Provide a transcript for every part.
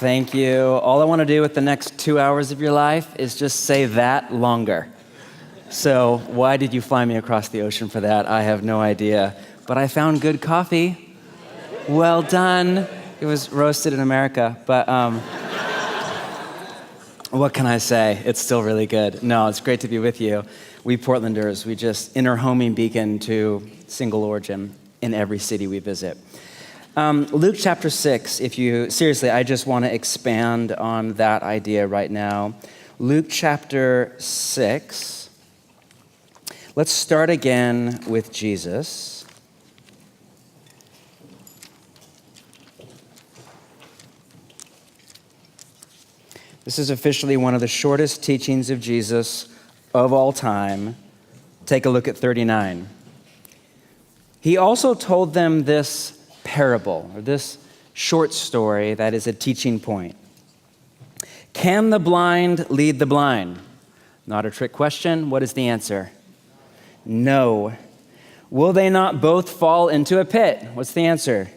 Thank you. All I want to do with the next 2 hours of your life is just say that longer. So why did you fly me across the ocean for that? I have no idea. But I found good coffee. Well done. It was roasted in America. But what can I say? It's still really good. No, it's great to be with you. We Portlanders, we just inner homing beacon to single origin in every city we visit. Luke chapter 6, seriously, I just want to expand on that idea right now. Luke chapter 6. Let's start again with Jesus. This is officially one of the shortest teachings of Jesus of all time. Take a look at 39. He also told them this parable, or this short story that is a teaching point. Can the blind lead the blind? Not a trick question. What is the answer? No. Will they not both fall into a pit? What's the answer?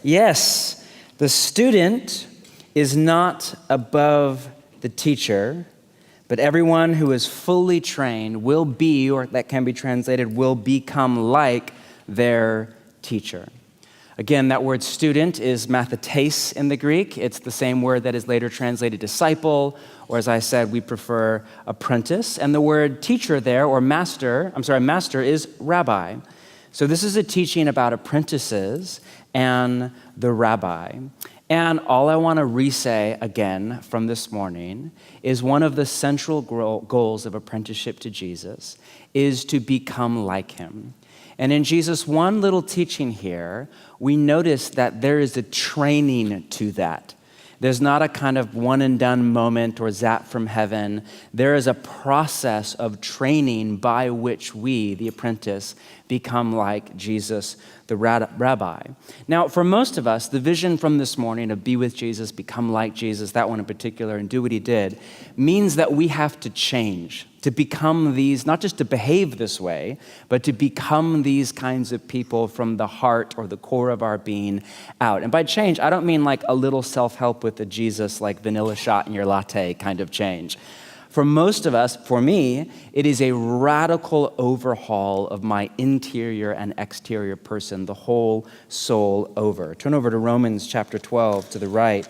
Yes. The student is not above the teacher, but everyone who is fully trained will be, or that can be translated, will become like their teacher. Again, that word student is mathetes in the Greek. It's the same word that is later translated disciple, or as I said, we prefer apprentice. And the word teacher there, or master is rabbi. So this is a teaching about apprentices and the rabbi. And all I want to re-say again from this morning is one of the central goals of apprenticeship to Jesus is to become like him. And in Jesus' one little teaching here, we notice that there is a training to that. There's not a kind of one and done moment or zap from heaven. There is a process of training by which we, the apprentice, become like Jesus, the rabbi. Now, for most of us, the vision from this morning of be with Jesus, become like Jesus, that one in particular, and do what he did, means that we have to change, to become these, not just to behave this way, but to become these kinds of people from the heart or the core of our being out. And by change, I don't mean like a little self-help with a Jesus, like vanilla shot in your latte kind of change. For most of us, for me, it is a radical overhaul of my interior and exterior person, the whole soul over. Turn over to Romans chapter 12 to the right.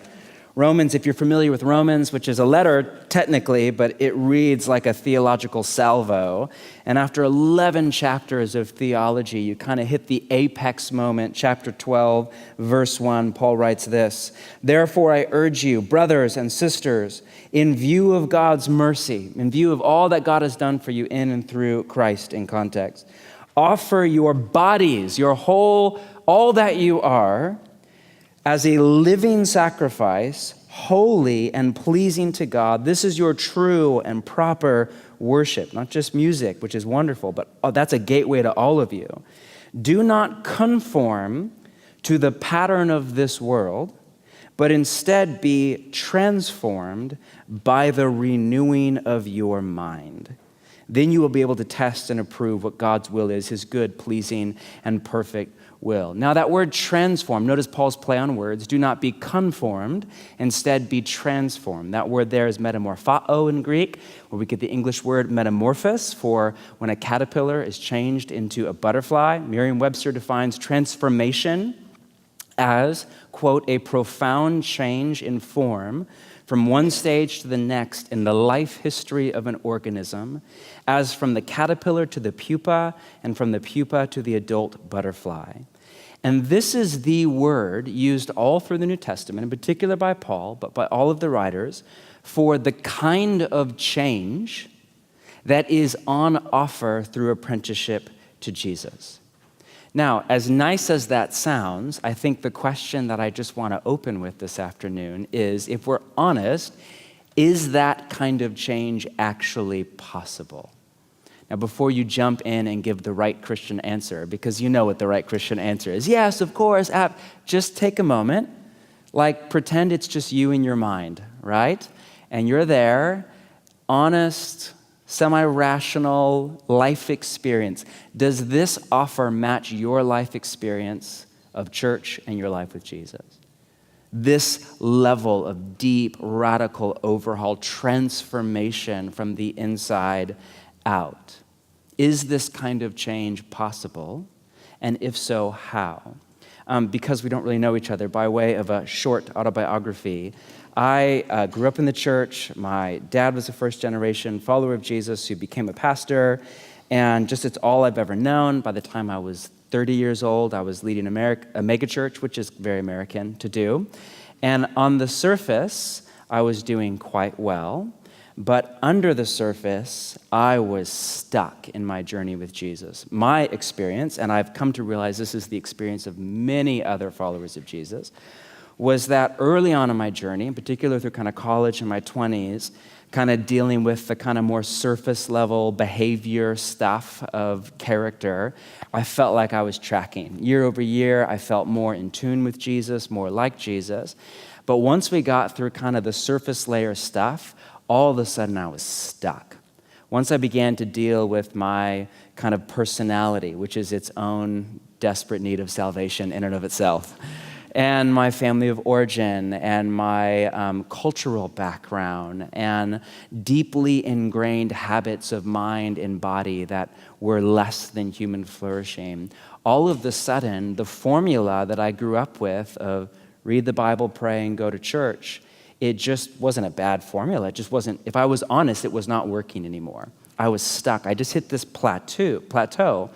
Romans, if you're familiar with Romans, which is a letter technically, but it reads like a theological salvo. And after 11 chapters of theology, you kind of hit the apex moment. Chapter 12, verse 1, Paul writes this: "Therefore I urge you, brothers and sisters, in view of God's mercy, in view of all that God has done for you in and through Christ in context, offer your bodies, your whole, all that you are, as a living sacrifice, holy and pleasing to God. This is your true and proper worship." Not just music, which is wonderful, but that's a gateway to all of you. "Do not conform to the pattern of this world, but instead be transformed by the renewing of your mind. Then you will be able to test and approve what God's will is, his good, pleasing, and perfect will." Now that word transform, notice Paul's play on words. Do not be conformed, instead be transformed. That word there is metamorphao in Greek, where we get the English word metamorphos for when a caterpillar is changed into a butterfly. Merriam-Webster defines transformation as, quote, "a profound change in form from one stage to the next in the life history of an organism, as from the caterpillar to the pupa, and from the pupa to the adult butterfly." And this is the word used all through the New Testament, in particular by Paul, but by all of the writers, for the kind of change that is on offer through apprenticeship to Jesus. Now, as nice as that sounds, I think the question that I just want to open with this afternoon is, if we're honest, is that kind of change actually possible? Now, before you jump in and give the right Christian answer, because you know what the right Christian answer is, yes, of course, just take a moment, like pretend it's just you in your mind, right? And you're there, honest, semi-rational life experience. Does this offer match your life experience of church and your life with Jesus? this level of deep, radical overhaul, transformation from the inside out? Is this kind of change possible? And if so, how? Because we don't really know each other, by way of a short autobiography, I grew up in the church. My dad was a first-generation follower of Jesus who became a pastor, and just it's all I've ever known. By the time I was 30 years old, I was leading a megachurch, which is very American to do. And on the surface, I was doing quite well. But under the surface, I was stuck in my journey with Jesus. My experience, and I've come to realize this is the experience of many other followers of Jesus, was that early on in my journey, in particular through kind of college and my 20s, kind of dealing with the kind of more surface level behavior stuff of character, I felt like I was tracking. Year over year, I felt more in tune with Jesus, more like Jesus. But once we got through kind of the surface layer stuff, all of a sudden I was stuck. Once I began to deal with my kind of personality, which is its own desperate need of salvation in and of itself, and my family of origin, and my cultural background, and deeply ingrained habits of mind and body that were less than human flourishing, all of a sudden, the formula that I grew up with of read the Bible, pray, and go to church, it just wasn't a bad formula. It just wasn't, if I was honest, it was not working anymore. I was stuck. I just hit this plateau.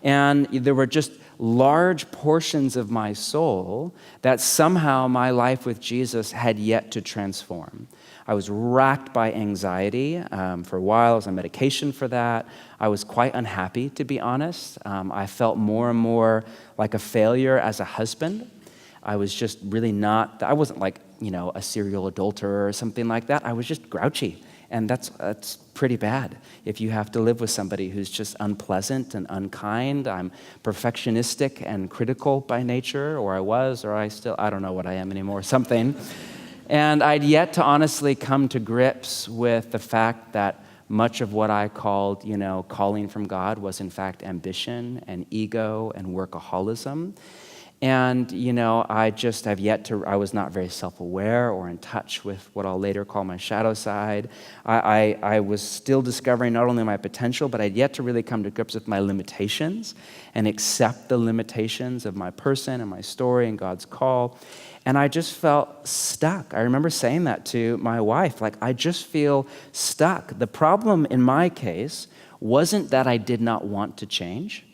And there were just large portions of my soul that somehow my life with Jesus had yet to transform. I was racked by anxiety. For a while, I was on medication for that. I was quite unhappy, to be honest. I felt more and more like a failure as a husband. I was just really not, I wasn't like, a serial adulterer or something like that. I was just grouchy. And that's pretty bad if you have to live with somebody who's just unpleasant and unkind. I'm perfectionistic and critical by nature, or I was, or I don't know what I am anymore, something. And I'd yet to honestly come to grips with the fact that much of what I called, calling from God was in fact ambition and ego and workaholism. And, I was not very self-aware or in touch with what I'll later call my shadow side. I was still discovering not only my potential, but I'd yet to really come to grips with my limitations and accept the limitations of my person and my story and God's call. And I just felt stuck. I remember saying that to my wife, I just feel stuck. The problem in my case wasn't that I did not want to change.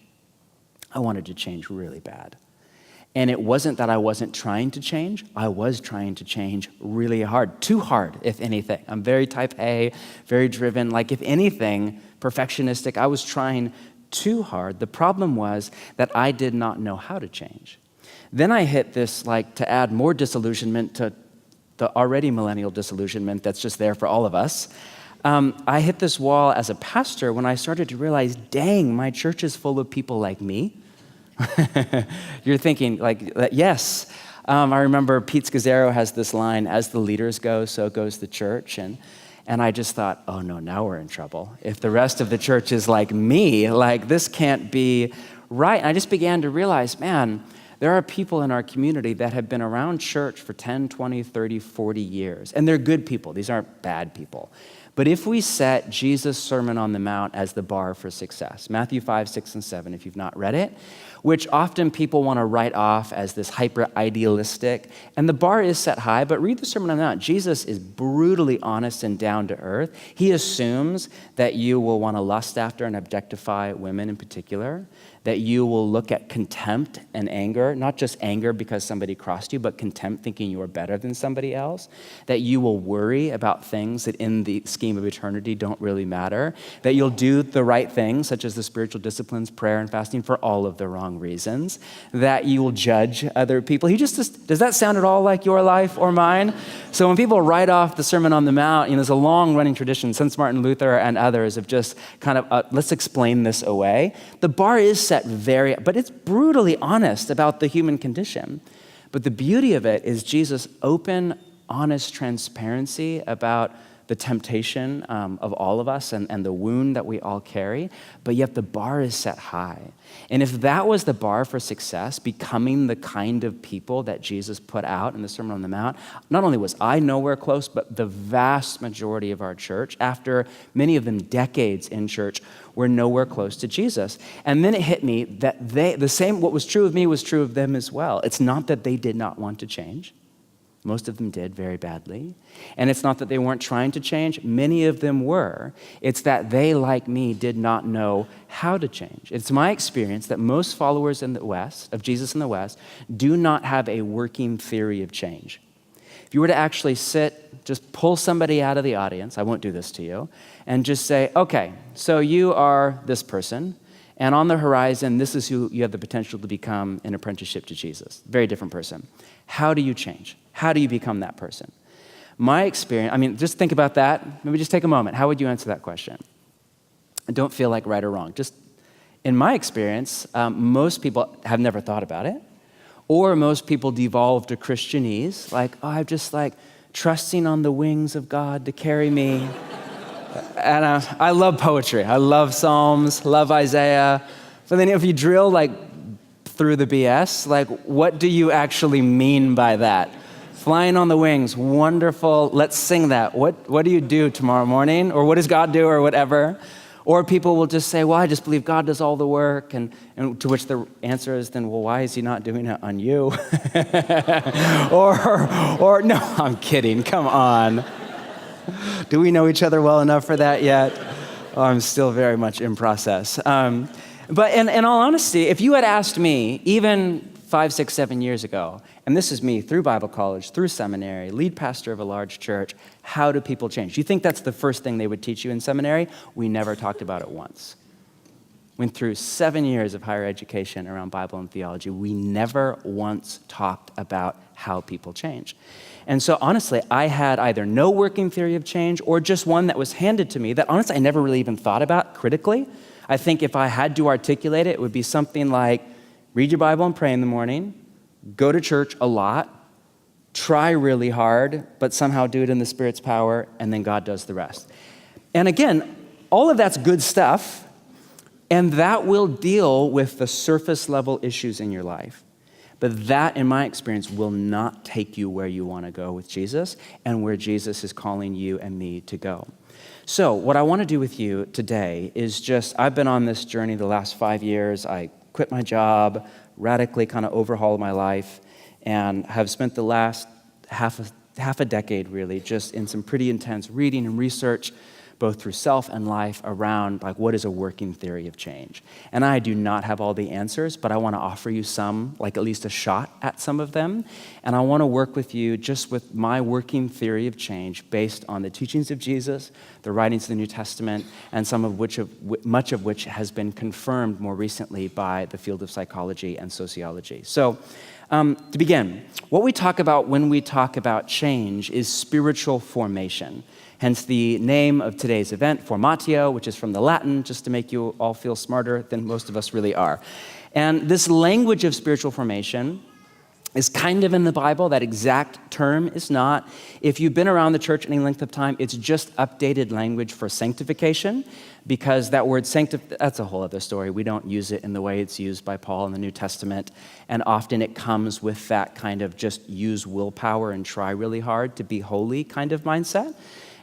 I wanted to change really bad. And it wasn't that I wasn't trying to change. I was trying to change really hard, too hard, if anything. I'm very type A, very driven. If anything, perfectionistic. I was trying too hard. The problem was that I did not know how to change. Then I hit this, to add more disillusionment to the already millennial disillusionment that's just there for all of us. I hit this wall as a pastor when I started to realize, dang, my church is full of people like me. You're thinking, yes. I remember Pete Scazzaro has this line, as the leaders go, so goes the church. And I just thought, oh no, now we're in trouble. If the rest of the church is like me, this can't be right. And I just began to realize, man, there are people in our community that have been around church for 10, 20, 30, 40 years. And they're good people. These aren't bad people. But if we set Jesus' Sermon on the Mount as the bar for success, Matthew 5, 6, and 7, if you've not read it, which often people want to write off as this hyper-idealistic, and the bar is set high, but read the Sermon on the Mount. Jesus is brutally honest and down to earth. He assumes that you will want to lust after and objectify women in particular, that you will look at contempt and anger, not just anger because somebody crossed you, but contempt thinking you are better than somebody else, that you will worry about things that in the scheme of eternity don't really matter, that you'll do the right things, such as the spiritual disciplines, prayer and fasting, for all of the wrong reasons, that you will judge other people. Does that sound at all like your life or mine? So when people write off the Sermon on the Mount, there's a long running tradition since Martin Luther and others of just kind of, let's explain this away. The bar is set but it's brutally honest about the human condition. But the beauty of it is Jesus' open, honest transparency about the temptation of all of us and the wound that we all carry, but yet the bar is set high. And if that was the bar for success, becoming the kind of people that Jesus put out in the Sermon on the Mount, not only was I nowhere close, but the vast majority of our church, after many of them decades in church, were nowhere close to Jesus. And then it hit me that what was true of me was true of them as well. It's not that they did not want to change. Most of them did very badly. And it's not that they weren't trying to change. Many of them were. It's that they, like me, did not know how to change. It's my experience that most followers in the West, of Jesus in the West, do not have a working theory of change. If you were to actually just pull somebody out of the audience, I won't do this to you, and just say, okay, so you are this person, and on the horizon, this is who you have the potential to become in apprenticeship to Jesus. Very different person. How do you change? How do you become that person? My experience, just think about that. Maybe just take a moment. How would you answer that question? Don't feel like right or wrong. Just in my experience, most people have never thought about it. Or most people devolve to Christianese, like, I'm just like trusting on the wings of God to carry me. And I love poetry. I love Psalms, love Isaiah. But then if you drill through the BS, what do you actually mean by that? Flying on the wings, wonderful. Let's sing that. What do you do tomorrow morning? Or what does God do or whatever? Or people will just say, well, I just believe God does all the work. And to which the answer is then, well, why is he not doing it on you? or no, I'm kidding. Come on. Do we know each other well enough for that yet? Oh, I'm still very much in process. But in all honesty, if you had asked me, even 5, 6, 7 years ago, and this is me through Bible college, through seminary, lead pastor of a large church, how do people change? You think that's the first thing they would teach you in seminary? We never talked about it once. Went through 7 years of higher education around Bible and theology. We never once talked about how people change. And so honestly, I had either no working theory of change or just one that was handed to me that honestly I never really even thought about critically. I think if I had to articulate it, it would be something like, read your Bible and pray in the morning, go to church a lot, try really hard, but somehow do it in the Spirit's power, and then God does the rest. And again, all of that's good stuff, and that will deal with the surface level issues in your life. But that, in my experience, will not take you where you want to go with Jesus and where Jesus is calling you and me to go. So what I want to do with you today is I've been on this journey the last 5 years. I quit my job, radically kind of overhauled my life, and have spent the last half a decade really just in some pretty intense reading and research, both through self and life, around what is a working theory of change. And I do not have all the answers, but I want to offer you some, at least a shot at some of them. And I want to work with you just with my working theory of change based on the teachings of Jesus, the writings of the New Testament, and much of which has been confirmed more recently by the field of psychology and sociology. So to begin, what we talk about when we talk about change is spiritual formation. Hence the name of today's event, Formatio, which is from the Latin, just to make you all feel smarter than most of us really are. And this language of spiritual formation is kind of in the Bible. That exact term is not. If you've been around the church any length of time, it's just updated language for sanctification, because that word that's a whole other story. We don't use it in the way it's used by Paul in the New Testament. And often it comes with that kind of just use willpower and try really hard to be holy kind of mindset.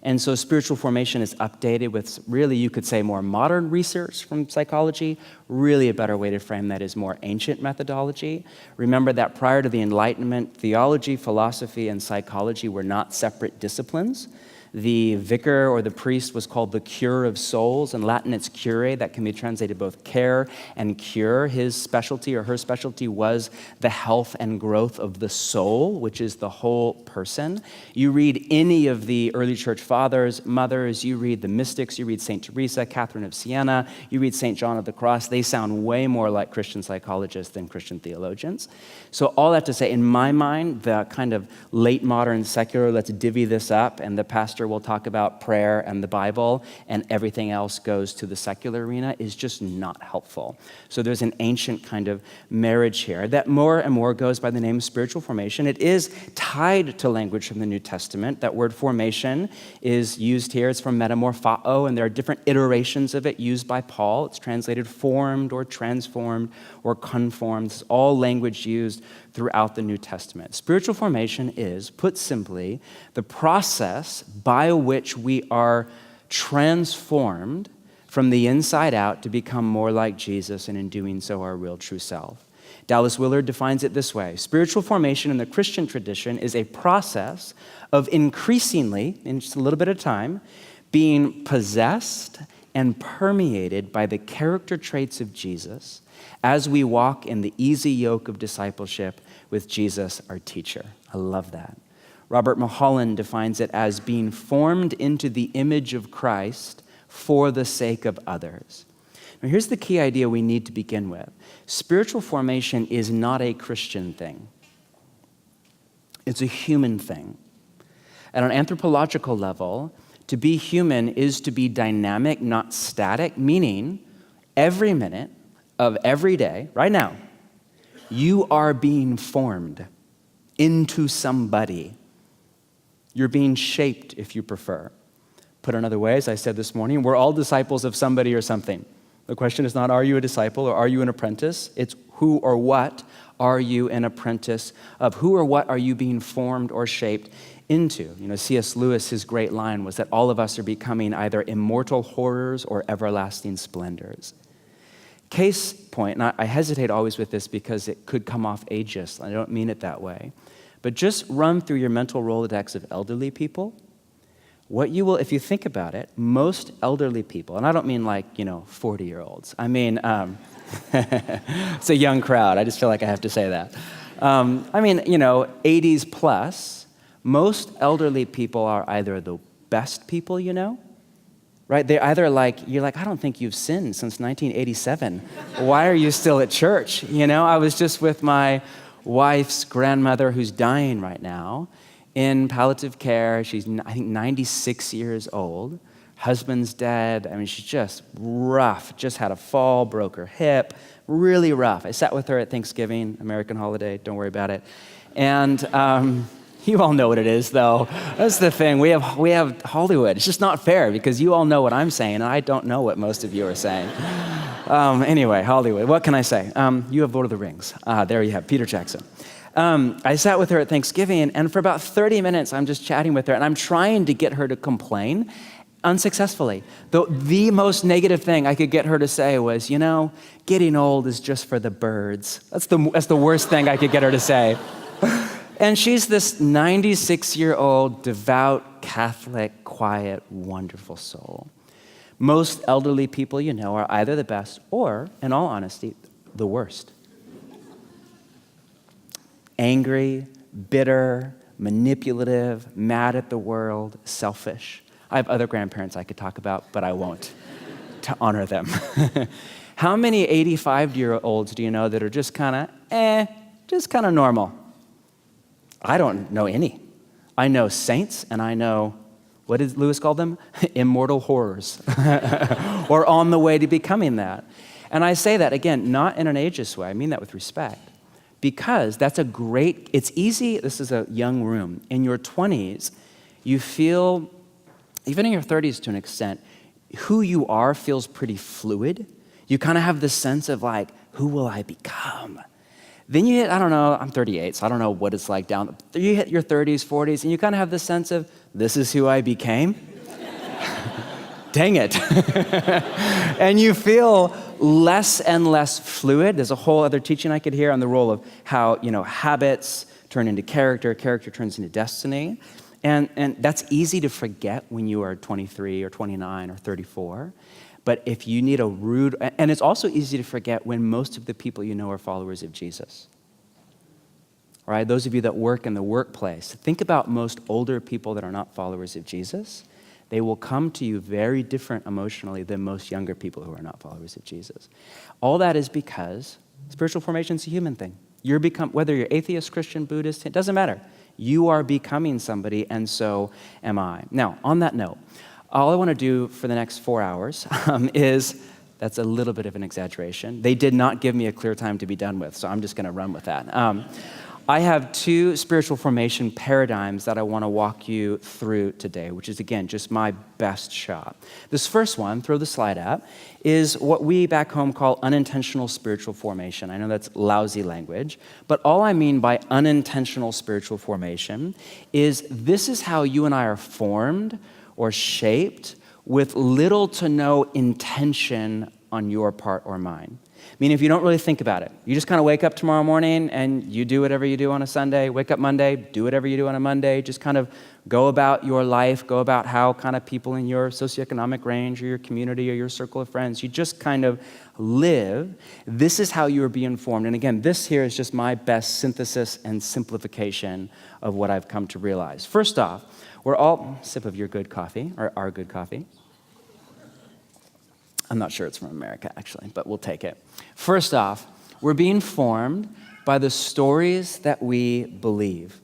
And so spiritual formation is updated with really, you could say, more modern research from psychology. Really a better way to frame that is more ancient methodology. Remember that prior to the Enlightenment, theology, philosophy, and psychology were not separate disciplines. The vicar or the priest was called the cure of souls. In Latin, it's cure. That can be translated both care and cure. His specialty or her specialty was the health and growth of the soul, which is the whole person. You read any of the early church fathers, mothers, you read the mystics, you read St. Teresa, Catherine of Siena, you read St. John of the Cross. They sound way more like Christian psychologists than Christian theologians. So all that to say, in my mind, the kind of late modern secular, let's divvy this up, and the pastor pastor will talk about prayer and the Bible and everything else goes to the secular arena is just not helpful. So there's an ancient kind of marriage here that more and more goes by the name of spiritual formation. It is tied to language from the New Testament. That word formation is used here. It's from metamorphao, and there are different iterations of it used by Paul. It's translated formed or transformed or conformed. It's all language used throughout the New Testament. Spiritual formation is, put simply, the process by which we are transformed from the inside out to become more like Jesus, and in doing so, our real true self. Dallas Willard defines it this way: spiritual formation in the Christian tradition is a process of increasingly, in just a little bit of time, being possessed and permeated by the character traits of Jesus as we walk in the easy yoke of discipleship with Jesus, our teacher. I love that. Robert Mulholland defines it as being formed into the image of Christ for the sake of others. Now, here's the key idea we need to begin with. Spiritual formation is not a Christian thing. It's a human thing. At an anthropological level, to be human is to be dynamic, not static, meaning every minute of every day, right now, you are being formed into somebody. You're being shaped, if you prefer. Put another way, as I said this morning, we're all disciples of somebody or something. The question is not, are you a disciple or are you an apprentice? It's who or what are you an apprentice of? Who or what are you being formed or shaped into? You know, C.S. Lewis, his great line was that all of us are becoming either immortal horrors or everlasting splendors. Case point, and I hesitate always with this because it could come off ageist. I don't mean it that way. But just run through your mental Rolodex of elderly people. What you will, if you think about it, most elderly people, and I don't mean like, 40-year-olds. I mean, it's a young crowd. I just feel like I have to say that. 80s plus, most elderly people are either the best people you know, right? They're either you're like, I don't think you've sinned since 1987. Why are you still at church? I was just with my wife's grandmother who's dying right now in palliative care. She's, I think, 96 years old. Husband's dead. I mean, she's just rough. Just had a fall, broke her hip. Really rough. I sat with her at Thanksgiving, American holiday. Don't worry about it. And you all know what it is, though. That's the thing. We have Hollywood. It's just not fair because you all know what I'm saying, and I don't know what most of you are saying. Anyway, Hollywood. What can I say? You have Lord of the Rings. There you have Peter Jackson. I sat with her at Thanksgiving, and for about 30 minutes, I'm just chatting with her, and I'm trying to get her to complain unsuccessfully. The most negative thing I could get her to say was, getting old is just for the birds. That's the worst thing I could get her to say. And she's this 96-year-old, devout, Catholic, quiet, wonderful soul. Most elderly people are either the best or, in all honesty, the worst. Angry, bitter, manipulative, mad at the world, selfish. I have other grandparents I could talk about, but I won't, to honor them. How many 85-year-olds do you know that are just kind of normal? I don't know any. I know saints, and I know, what did Lewis call them? Immortal horrors, or on the way to becoming that. And I say that, again, not in an ageist way. I mean that with respect. Because it's easy, this is a young room. In your 20s, you feel, even in your 30s to an extent, who you are feels pretty fluid. You kind of have this sense of who will I become? Then you hit, I'm 38, so I don't know what it's like down. You hit your 30s, 40s, and you kind of have this sense of, this is who I became? Dang it. And you feel less and less fluid. There's a whole other teaching I could hear on the role of how, habits turn into character turns into destiny. And that's easy to forget when you are 23 or 29 or 34. But if you need and it's also easy to forget when most of the people you know are followers of Jesus. All right, those of you that work in the workplace, think about most older people that are not followers of Jesus. They will come to you very different emotionally than most younger people who are not followers of Jesus. All that is because spiritual formation is a human thing. Whether you're atheist, Christian, Buddhist, it doesn't matter. You are becoming somebody, and so am I. Now, on that note, all I want to do for the next 4 hours is, that's a little bit of an exaggeration. They did not give me a clear time to be done with, so I'm just going to run with that. I have 2 spiritual formation paradigms that I want to walk you through today, which is, again, just my best shot. This first one, throw the slide up, is what we back home call unintentional spiritual formation. I know that's lousy language, but all I mean by unintentional spiritual formation is this is how you and I are formed or shaped with little to no intention on your part or mine. I mean, if you don't really think about it, you just kind of wake up tomorrow morning and you do whatever you do on a Sunday, wake up Monday, do whatever you do on a Monday, just kind of go about your life, go about how kind of people in your socioeconomic range or your community or your circle of friends, you just kind of live. This is how you are being formed. And again, this here is just my best synthesis and simplification of what I've come to realize. First off, we're all, sip of your good coffee, or our good coffee. I'm not sure it's from America, actually, but we'll take it. First off, we're being formed by the stories that we believe.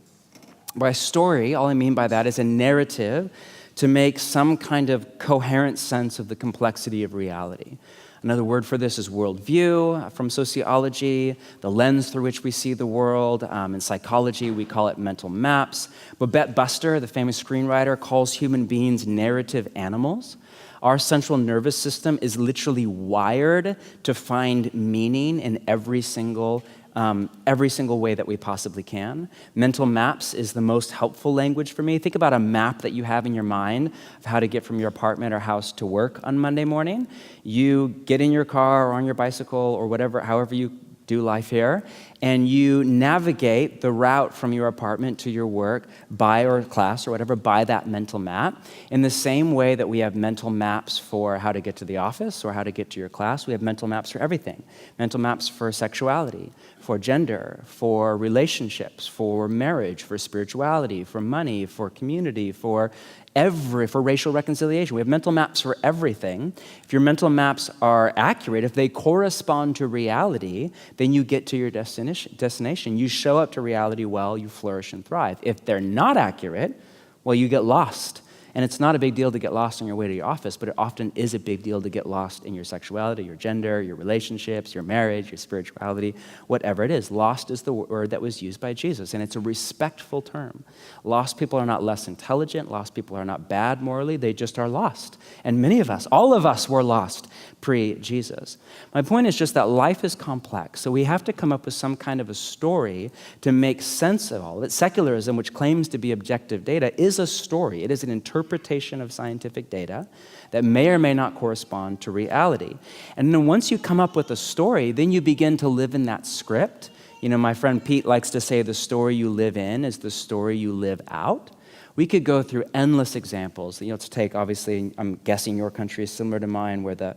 By story, all I mean by that is a narrative to make some kind of coherent sense of the complexity of reality. Another word for this is worldview from sociology, the lens through which we see the world. In psychology, we call it mental maps. Babette Buster, the famous screenwriter, calls human beings narrative animals. Our central nervous system is literally wired to find meaning in every single way that we possibly can. Mental maps is the most helpful language for me. Think about a map that you have in your mind of how to get from your apartment or house to work on Monday morning. You get in your car or on your bicycle or whatever, however you do life here, and you navigate the route from your apartment to your work or class or whatever by that mental map. In the same way that we have mental maps for how to get to the office or how to get to your class, we have mental maps for everything. Mental maps for sexuality, for gender, for relationships, for marriage, for spirituality, for money, for community, for racial reconciliation. We have mental maps for everything. If your mental maps are accurate, if they correspond to reality, then you get to your destination. You show up to reality well, you flourish and thrive. If they're not accurate, well, you get lost. And it's not a big deal to get lost on your way to your office, but it often is a big deal to get lost in your sexuality, your gender, your relationships, your marriage, your spirituality, whatever it is. Lost is the word that was used by Jesus, and it's a respectful term. Lost people are not less intelligent. Lost people are not bad morally. They just are lost. And many of us, all of us were lost pre-Jesus. My point is just that life is complex, so we have to come up with some kind of a story to make sense of all of it. Secularism, which claims to be objective data, is a story. It is an interpretation of scientific data that may or may not correspond to reality. And then once you come up with a story, then you begin to live in that script. You know, my friend Pete likes to say the story you live in is the story you live out. We could go through endless examples. You know, to take, obviously, I'm guessing your country is similar to mine, where the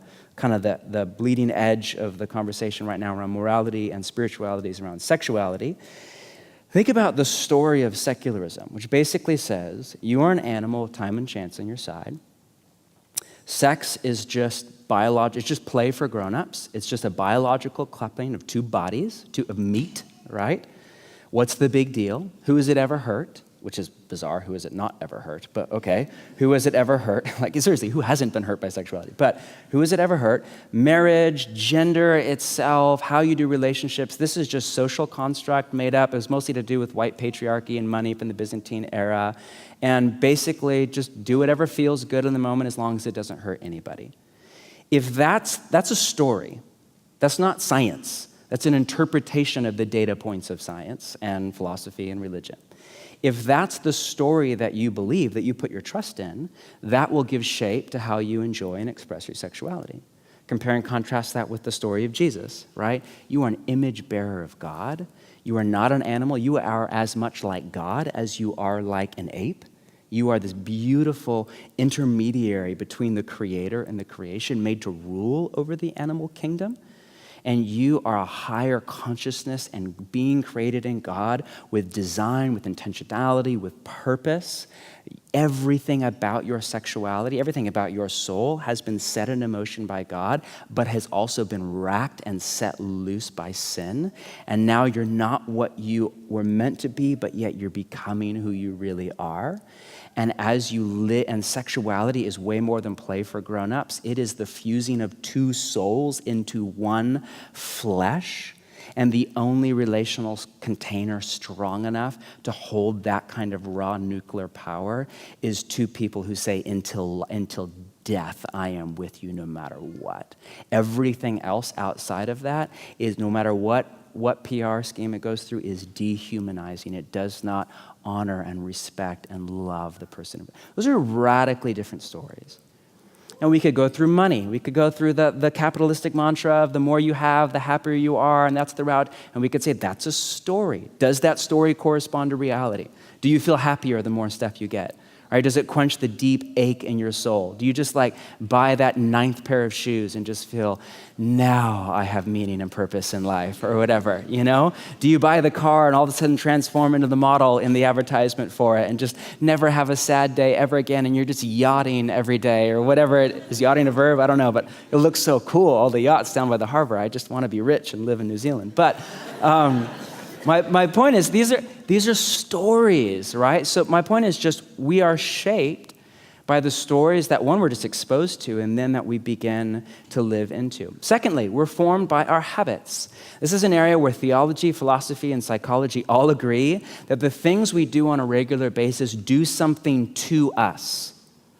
bleeding edge of the conversation right now around morality and spirituality is around sexuality. Think about the story of secularism, which basically says you are an animal with time and chance on your side. Sex is just biological, it's just play for grown-ups. It's just a biological coupling of two bodies, of meat, right? What's the big deal? Who has it ever hurt? Which is bizarre. Who has it not ever hurt? But okay, who has it ever hurt? Like, seriously, who hasn't been hurt by sexuality? But who has it ever hurt? Marriage, gender itself, how you do relationships. This is just social construct made up. It was mostly to do with white patriarchy and money from the Byzantine era. And basically, just do whatever feels good in the moment as long as it doesn't hurt anybody. If that's a story, that's not science. That's an interpretation of the data points of science and philosophy and religion. If that's the story that you believe, that you put your trust in, that will give shape to how you enjoy and express your sexuality. Compare and contrast that with the story of Jesus, right? You are an image bearer of God. You are not an animal. You are as much like God as you are like an ape. You are this beautiful intermediary between the creator and the creation, made to rule over the animal kingdom. And you are a higher consciousness and being created in God with design, with intentionality, with purpose. Everything about your sexuality, everything about your soul has been set in motion by God, but has also been racked and set loose by sin. And now you're not what you were meant to be, but yet you're becoming who you really are. And as you live, and sexuality is way more than play for grown-ups. It is the fusing of two souls into one flesh. And the only relational container strong enough to hold that kind of raw nuclear power is two people who say, until death, I am with you no matter what. Everything else outside of that is, no matter what PR scheme it goes through, is dehumanizing. It does not honor and respect and love the person. Those are radically different stories. And we could go through money. We could go through the capitalistic mantra of the more you have, the happier you are, and that's the route. And we could say that's a story. Does that story correspond to reality? Do you feel happier the more stuff you get? Right? Does it quench the deep ache in your soul? Do you just buy that 9th pair of shoes and just feel, now I have meaning and purpose in life, or whatever, Do you buy the car and all of a sudden transform into the model in the advertisement for it and just never have a sad day ever again, and you're just yachting every day, or whatever it is? Yachting a verb? I don't know, but it looks so cool, all the yachts down by the harbor. I just want to be rich and live in New Zealand. But my point is, these are stories, right? So my point is just, we are shaped by the stories that, one, we're just exposed to, and then that we begin to live into. Secondly, we're formed by our habits. This is an area where theology, philosophy, and psychology all agree that the things we do on a regular basis do something to us.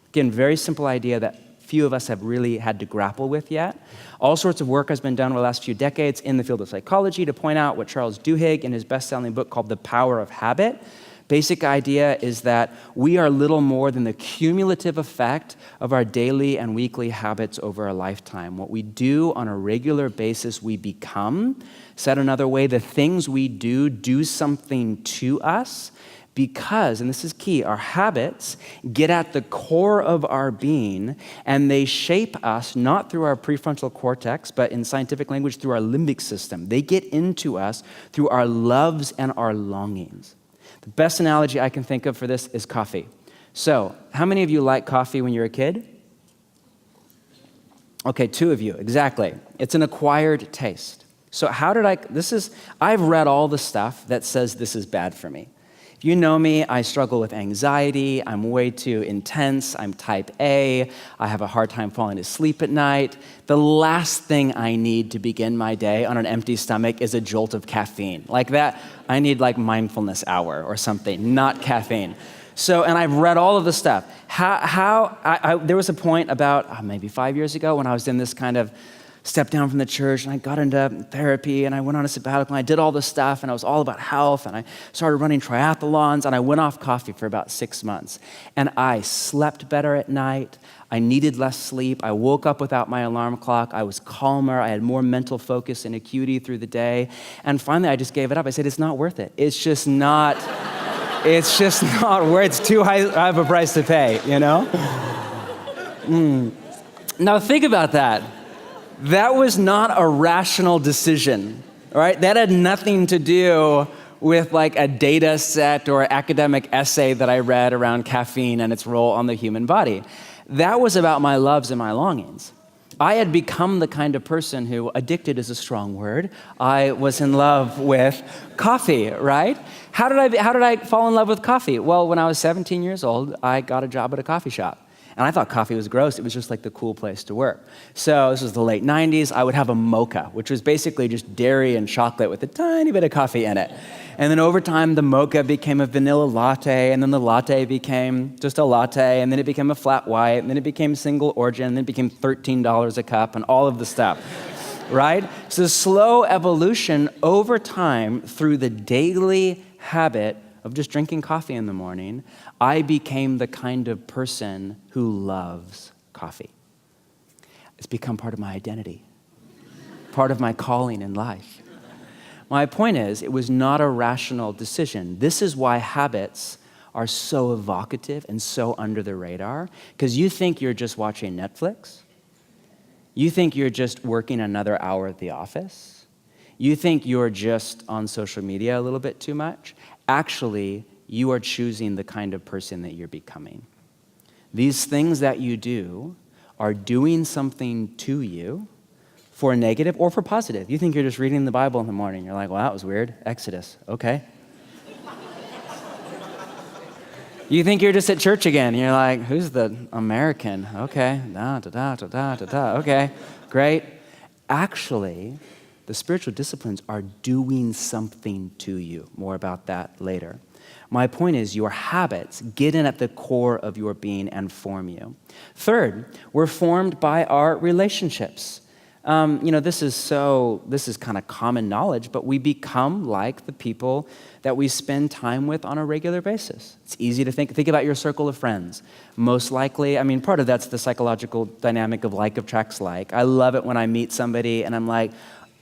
Again, very simple idea that few of us have really had to grapple with yet. All sorts of work has been done over the last few decades in the field of psychology to point out what Charles Duhigg, in his best-selling book called The Power of Habit. Basic idea is that we are little more than the cumulative effect of our daily and weekly habits over a lifetime. What we do on a regular basis, we become. Said another way, the things we do something to us. Because, and this is key, our habits get at the core of our being, and they shape us not through our prefrontal cortex, but in scientific language, through our limbic system. They get into us through our loves and our longings. The best analogy I can think of for this is coffee. So, how many of you liked coffee when you were a kid? Okay, 2 of you, exactly. It's an acquired taste. So I've read all the stuff that says this is bad for me. If you know me, I struggle with anxiety, I'm way too intense, I'm type A, I have a hard time falling asleep at night. The last thing I need to begin my day on an empty stomach is a jolt of caffeine. Like that, I need mindfulness hour or something, not caffeine. So, and I've read all of the stuff. There was a point about maybe 5 years ago when I was in this kind of stepped down from the church, and I got into therapy, and I went on a sabbatical, and I did all this stuff, and I was all about health, and I started running triathlons, and I went off coffee for about 6 months. And I slept better at night. I needed less sleep. I woke up without my alarm clock. I was calmer. I had more mental focus and acuity through the day. And finally, I just gave it up. I said, it's not worth it. It's just not worth it. It's too high of a price to pay, Now think about that. That was not a rational decision, right? That had nothing to do with a data set or academic essay that I read around caffeine and its role on the human body. That was about my loves and my longings. I had become the kind of person who, addicted is a strong word, I was in love with coffee, right? How did I fall in love with coffee? Well, when I was 17 years old, I got a job at a coffee shop. And I thought coffee was gross. It was just the cool place to work. So this was the late 90s. I would have a mocha, which was basically just dairy and chocolate with a tiny bit of coffee in it. And then over time, the mocha became a vanilla latte, and then the latte became just a latte, and then it became a flat white, and then it became single origin, and then it became $13 a cup, and all of the stuff, right? So slow evolution over time through the daily habit of just drinking coffee in the morning, I became the kind of person who loves coffee. It's become part of my identity, part of my calling in life. My point is, it was not a rational decision. This is why habits are so evocative and so under the radar, because you think you're just watching Netflix. You think you're just working another hour at the office. You think you're just on social media a little bit too much. Actually, you are choosing the kind of person that you're becoming. These things that you do are doing something to you for negative or for positive. You think you're just reading the Bible in the morning. You're like, well, that was weird. Exodus. Okay. You think you're just at church again. You're like, who's the American? Okay. Okay. Great. Actually, the spiritual disciplines are doing something to you. More about that later. My point is your habits get in at the core of your being and form you. Third, we're formed by our relationships. This is kind of common knowledge, but we become like the people that we spend time with on a regular basis. It's easy to think about your circle of friends. Most likely, part of that's the psychological dynamic of like attracts like. I love it when I meet somebody and I'm like,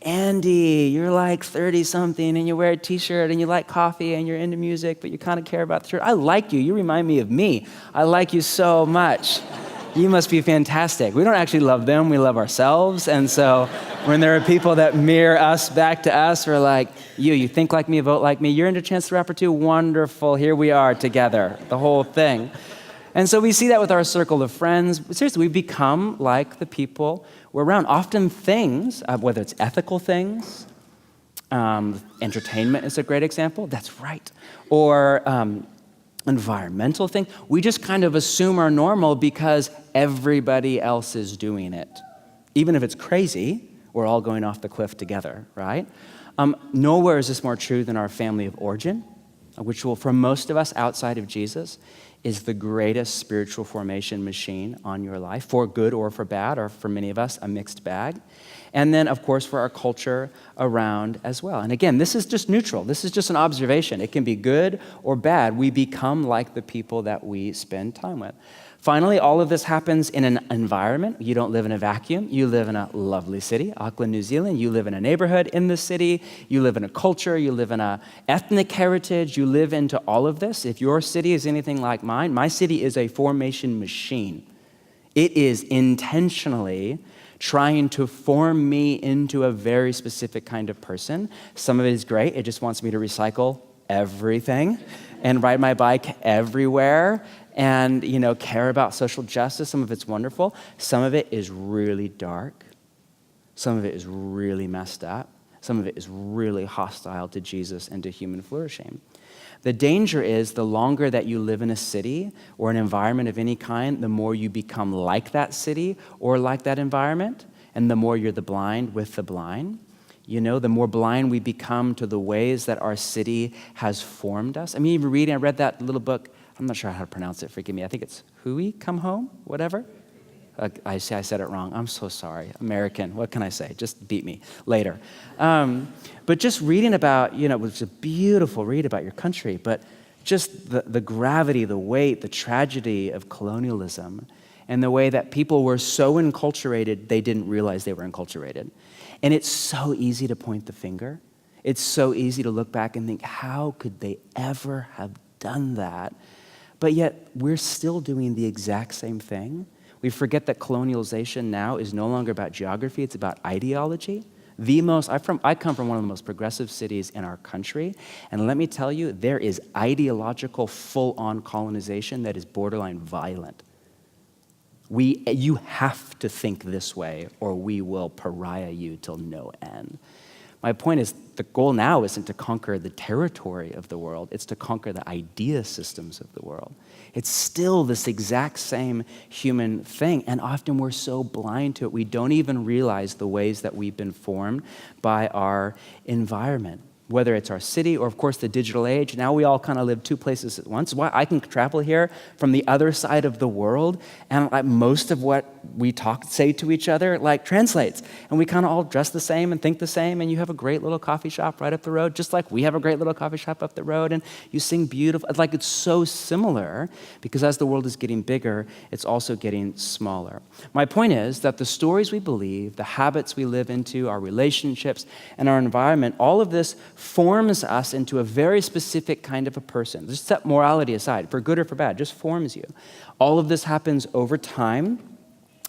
Andy, you're like 30-something and you wear a t-shirt and you like coffee and you're into music, but you kind of care about the church. I like you. You remind me of me. I like you so much. You must be fantastic. We don't actually love them. We love ourselves. And so when there are people that mirror us back to us, we're like, you think like me, vote like me. You're into Chance the Rapper too? Wonderful. Here we are together, the whole thing. And so we see that with our circle of friends. Seriously, we become like the people we're around. Often things, whether it's ethical things, entertainment is a great example. That's right. Or environmental thing. We just kind of assume are normal because everybody else is doing it. Even if it's crazy, we're all going off the cliff together, right? Nowhere is this more true than our family of origin, which will, for most of us outside of Jesus, is the greatest spiritual formation machine on your life, for good or for bad, or for many of us, a mixed bag. And then, of course, for our culture around as well. And again, this is just neutral. This is just an observation. It can be good or bad. We become like the people that we spend time with. Finally, all of this happens in an environment. You don't live in a vacuum. You live in a lovely city, Auckland, New Zealand. You live in a neighborhood in the city. You live in a culture. You live in an ethnic heritage. You live into all of this. If your city is anything like mine, my city is a formation machine. It is intentionally trying to form me into a very specific kind of person. Some of it is great. It just wants me to recycle everything and ride my bike everywhere and, care about social justice. Some of it's wonderful. Some of it is really dark. Some of it is really messed up. Some of it is really hostile to Jesus and to human flourishing. The danger is the longer that you live in a city or an environment of any kind, the more you become like that city or like that environment, and the more you're the blind with the blind. The more blind we become to the ways that our city has formed us. I read that little book, I'm not sure how to pronounce it, forgive me. I think it's Hui, Come Home, whatever. I said it wrong. I'm so sorry. American, what can I say? Just beat me later. But just reading about, it was a beautiful read about your country, but just the gravity, the weight, the tragedy of colonialism, and the way that people were so enculturated, they didn't realize they were enculturated. And it's so easy to point the finger. It's so easy to look back and think, how could they ever have done that? But yet, we're still doing the exact same thing. We forget that colonialization now is no longer about geography, it's about ideology. I come from one of the most progressive cities in our country, and let me tell you, there is ideological full-on colonization that is borderline violent. You have to think this way, or we will pariah you till no end. My point is, the goal now isn't to conquer the territory of the world, it's to conquer the idea systems of the world. It's still this exact same human thing, and often we're so blind to it, we don't even realize the ways that we've been formed by our environment. Whether it's our city or, of course, the digital age. Now we all kind of live two places at once. Why I can travel here from the other side of the world, and most of what we say to each other translates. And we kind of all dress the same and think the same, and you have a great little coffee shop right up the road, just like we have a great little coffee shop up the road, and you sing beautiful. It's so similar, because as the world is getting bigger, it's also getting smaller. My point is that the stories we believe, the habits we live into, our relationships, and our environment, all of this forms us into a very specific kind of a person. Just set morality aside, for good or for bad, just forms you. All of this happens over time.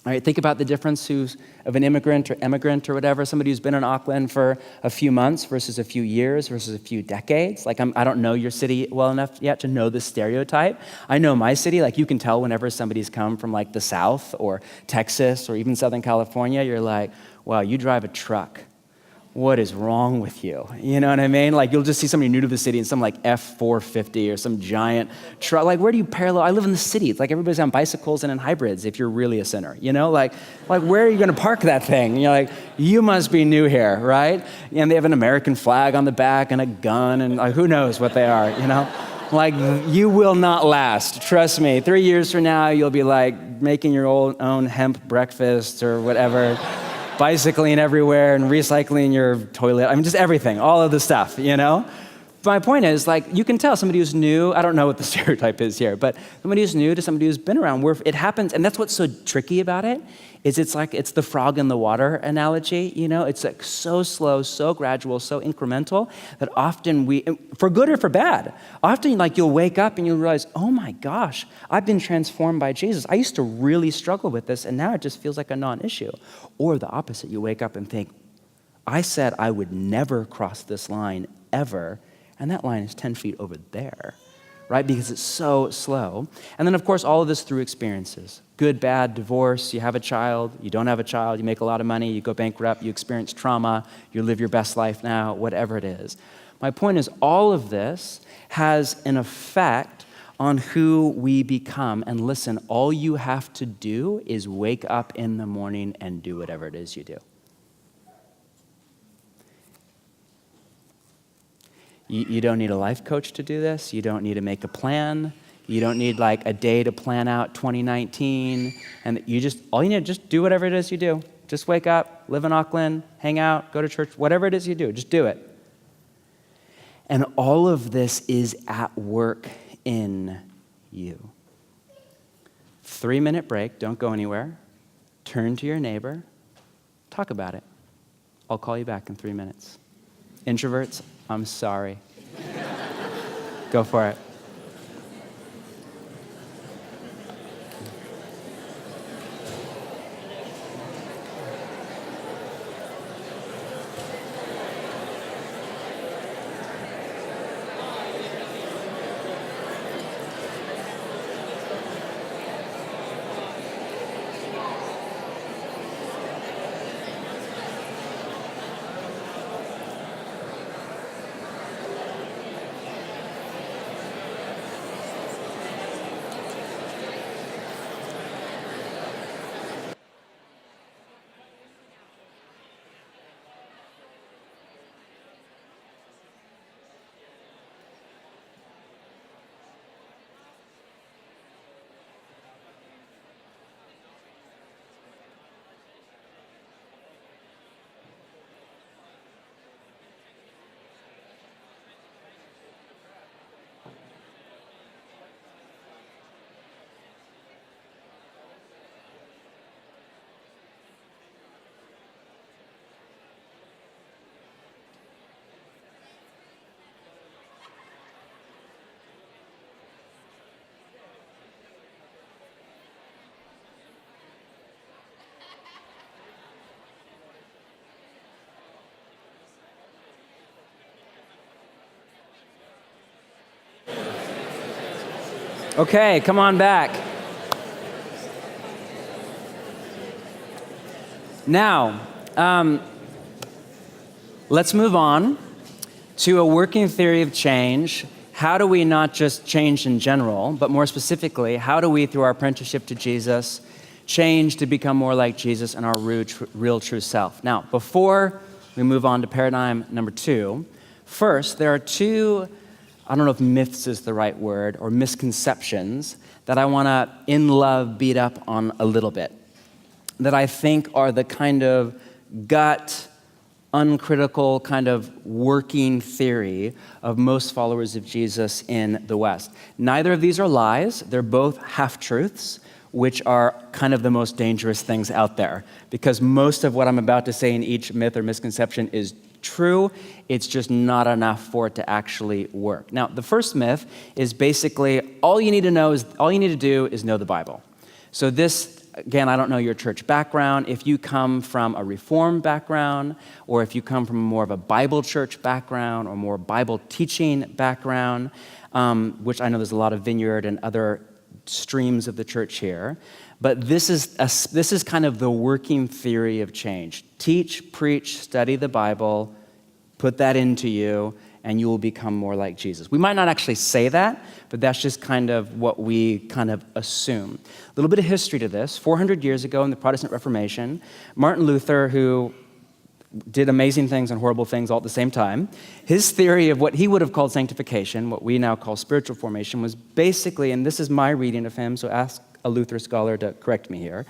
All right, think about the difference of an immigrant or emigrant or whatever, somebody who's been in Auckland for a few months versus a few years versus a few decades. Like, I don't know your city well enough yet to know the stereotype. I know my city. Like, you can tell whenever somebody's come from, like, the South or Texas or even Southern California, you're like, wow, you drive a truck. What is wrong with you? You know what I mean? Like, you'll just see somebody new to the city in some like F450 or some giant truck. Like, where do you parallel? I live in the city. It's like everybody's on bicycles and in hybrids if you're really a sinner, you know? Like where are you going to park that thing? And you're like, you must be new here, right? And they have an American flag on the back and a gun and like, who knows what they are, you know? Like, you will not last. Trust me. 3 years from now, you'll be like making your own hemp breakfast or whatever. Bicycling everywhere and recycling your toilet. I mean, just everything, all of the stuff, you know? My point is, like, you can tell somebody who's new, I don't know what the stereotype is here, but somebody who's new to somebody who's been around, where it happens, and that's what's so tricky about it, is it's the frog in the water analogy, you know? It's like so slow, so gradual, so incremental, that often for good or for bad, often like you'll wake up and you'll realize, oh my gosh, I've been transformed by Jesus. I used to really struggle with this, and now it just feels like a non-issue. Or the opposite, you wake up and think, I said I would never cross this line ever, and that line is 10 feet over there, right? Because it's so slow. And then, of course, all of this through experiences. Good, bad, divorce, you have a child, you don't have a child, you make a lot of money, you go bankrupt, you experience trauma, you live your best life now, whatever it is. My point is, all of this has an effect on who we become. And listen, all you have to do is wake up in the morning and do whatever it is you do. You don't need a life coach to do this. You don't need to make a plan. You don't need like a day to plan out 2019. And all you need to just do whatever it is you do. Just wake up, live in Auckland, hang out, go to church, whatever it is you do, just do it. And all of this is at work in you. 3-minute break, don't go anywhere. Turn to your neighbor, talk about it. I'll call you back in 3 minutes. Introverts, I'm sorry. Go for it. Okay, come on back. Now, let's move on to a working theory of change. How do we not just change in general, but more specifically, how do we, through our apprenticeship to Jesus, change to become more like Jesus and our real true self? Now, before we move on to paradigm number 2, first, there are 2, I don't know if myths is the right word, or misconceptions that I want to, in love, beat up on a little bit, that I think are the kind of gut, uncritical kind of working theory of most followers of Jesus in the West. Neither of these are lies. They're both half-truths, which are kind of the most dangerous things out there, because most of what I'm about to say in each myth or misconception is true. It's just not enough for it to actually work. Now, the first myth is basically all you need to do is know the Bible. So this again, I don't know your church background. If you come from a Reformed background, or if you come from more of a Bible church background, or more Bible teaching background, which I know there's a lot of Vineyard and other streams of the church here, but this is kind of the working theory of change. Teach, preach, study the Bible, put that into you, and you will become more like Jesus. We might not actually say that, but that's just kind of what we kind of assume. A little bit of history to this. 400 years ago in the Protestant Reformation, Martin Luther, who did amazing things and horrible things all at the same time, his theory of what he would have called sanctification, what we now call spiritual formation, was basically, and this is my reading of him, so ask a Luther scholar to correct me here,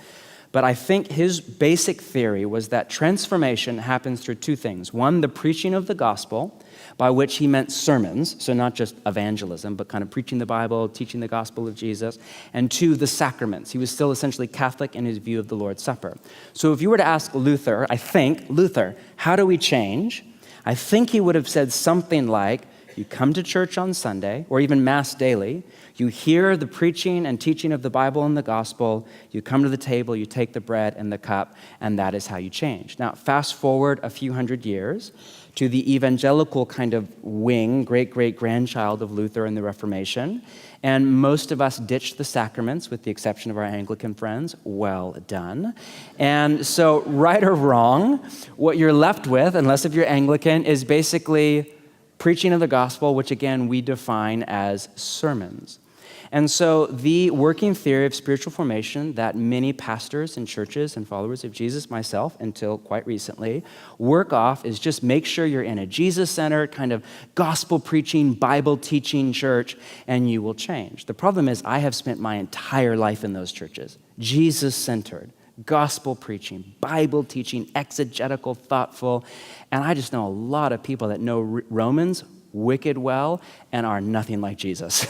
but I think his basic theory was that transformation happens through two things. One, the preaching of the gospel, by which he meant sermons, so not just evangelism, but kind of preaching the Bible, teaching the gospel of Jesus. And two, the sacraments. He was still essentially Catholic in his view of the Lord's Supper. So if you were to ask Luther, I think, Luther, how do we change? I think he would have said something like, you come to church on Sunday, or even Mass daily, you hear the preaching and teaching of the Bible and the gospel, you come to the table, you take the bread and the cup, and that is how you change. Now, fast forward a few hundred years to the evangelical kind of wing, great-great-grandchild of Luther and the Reformation, and most of us ditched the sacraments with the exception of our Anglican friends. Well done. And so, right or wrong, what you're left with, unless if you're Anglican, is basically preaching of the gospel, which again we define as sermons. And so the working theory of spiritual formation that many pastors and churches and followers of Jesus, myself until quite recently, work off is just make sure you're in a Jesus-centered kind of gospel-preaching, Bible-teaching church, and you will change. The problem is I have spent my entire life in those churches, Jesus-centered, gospel preaching, Bible teaching, exegetical, thoughtful, and I just know a lot of people that know Romans wicked well and are nothing like Jesus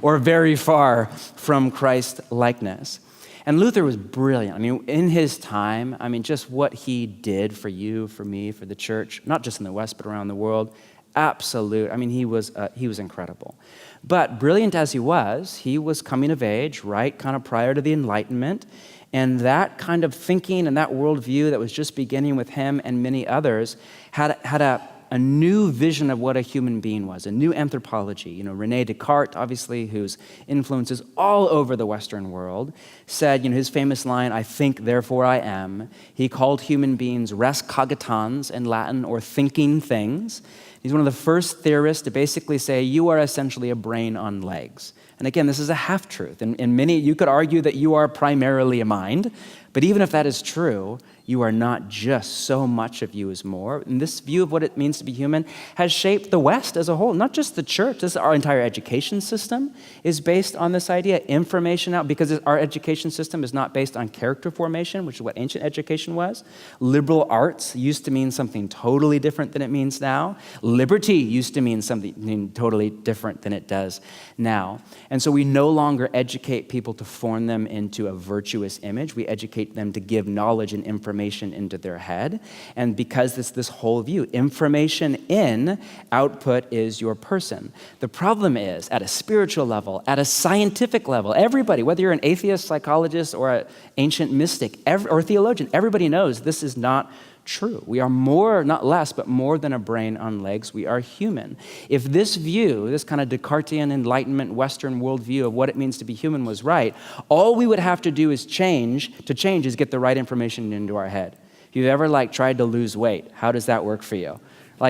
or very far from Christ likeness. And Luther was brilliant. I mean, in his time, just what he did for you, for me, for the church, not just in the West, but around the world, absolute. He was incredible. But brilliant as he was coming of age, right, kind of prior to the Enlightenment, and that kind of thinking and that worldview that was just beginning with him and many others had a new vision of what a human being was, a new anthropology. René Descartes, obviously, whose influence is all over the Western world, said, his famous line, "I think, therefore I am." He called human beings res cogitans in Latin, or thinking things. He's one of the first theorists to basically say, you are essentially a brain on legs. And again, this is a half-truth. And many, you could argue that you are primarily a mind, but even if that is true, you are not just. So much of you is more. And this view of what it means to be human has shaped the West as a whole, not just the church. Our entire education system is based on this idea, information out, because our education system is not based on character formation, which is what ancient education was. Liberal arts used to mean something totally different than it means now. Liberty used to mean something totally different than it does now. And so we no longer educate people to form them into a virtuous image. We educate them to give knowledge and information into their head. And because it's this whole view, information in, output is your person. The problem is, at a spiritual level, at a scientific level, everybody, whether you're an atheist, psychologist, or an ancient mystic, or theologian, everybody knows this is not true. We are more, not less, but more than a brain on legs. We are human. If this view, this kind of Descartesian Enlightenment Western worldview of what it means to be human was right, all we would have to do is is get the right information into our head. If you've ever tried to lose weight, how does that work for you?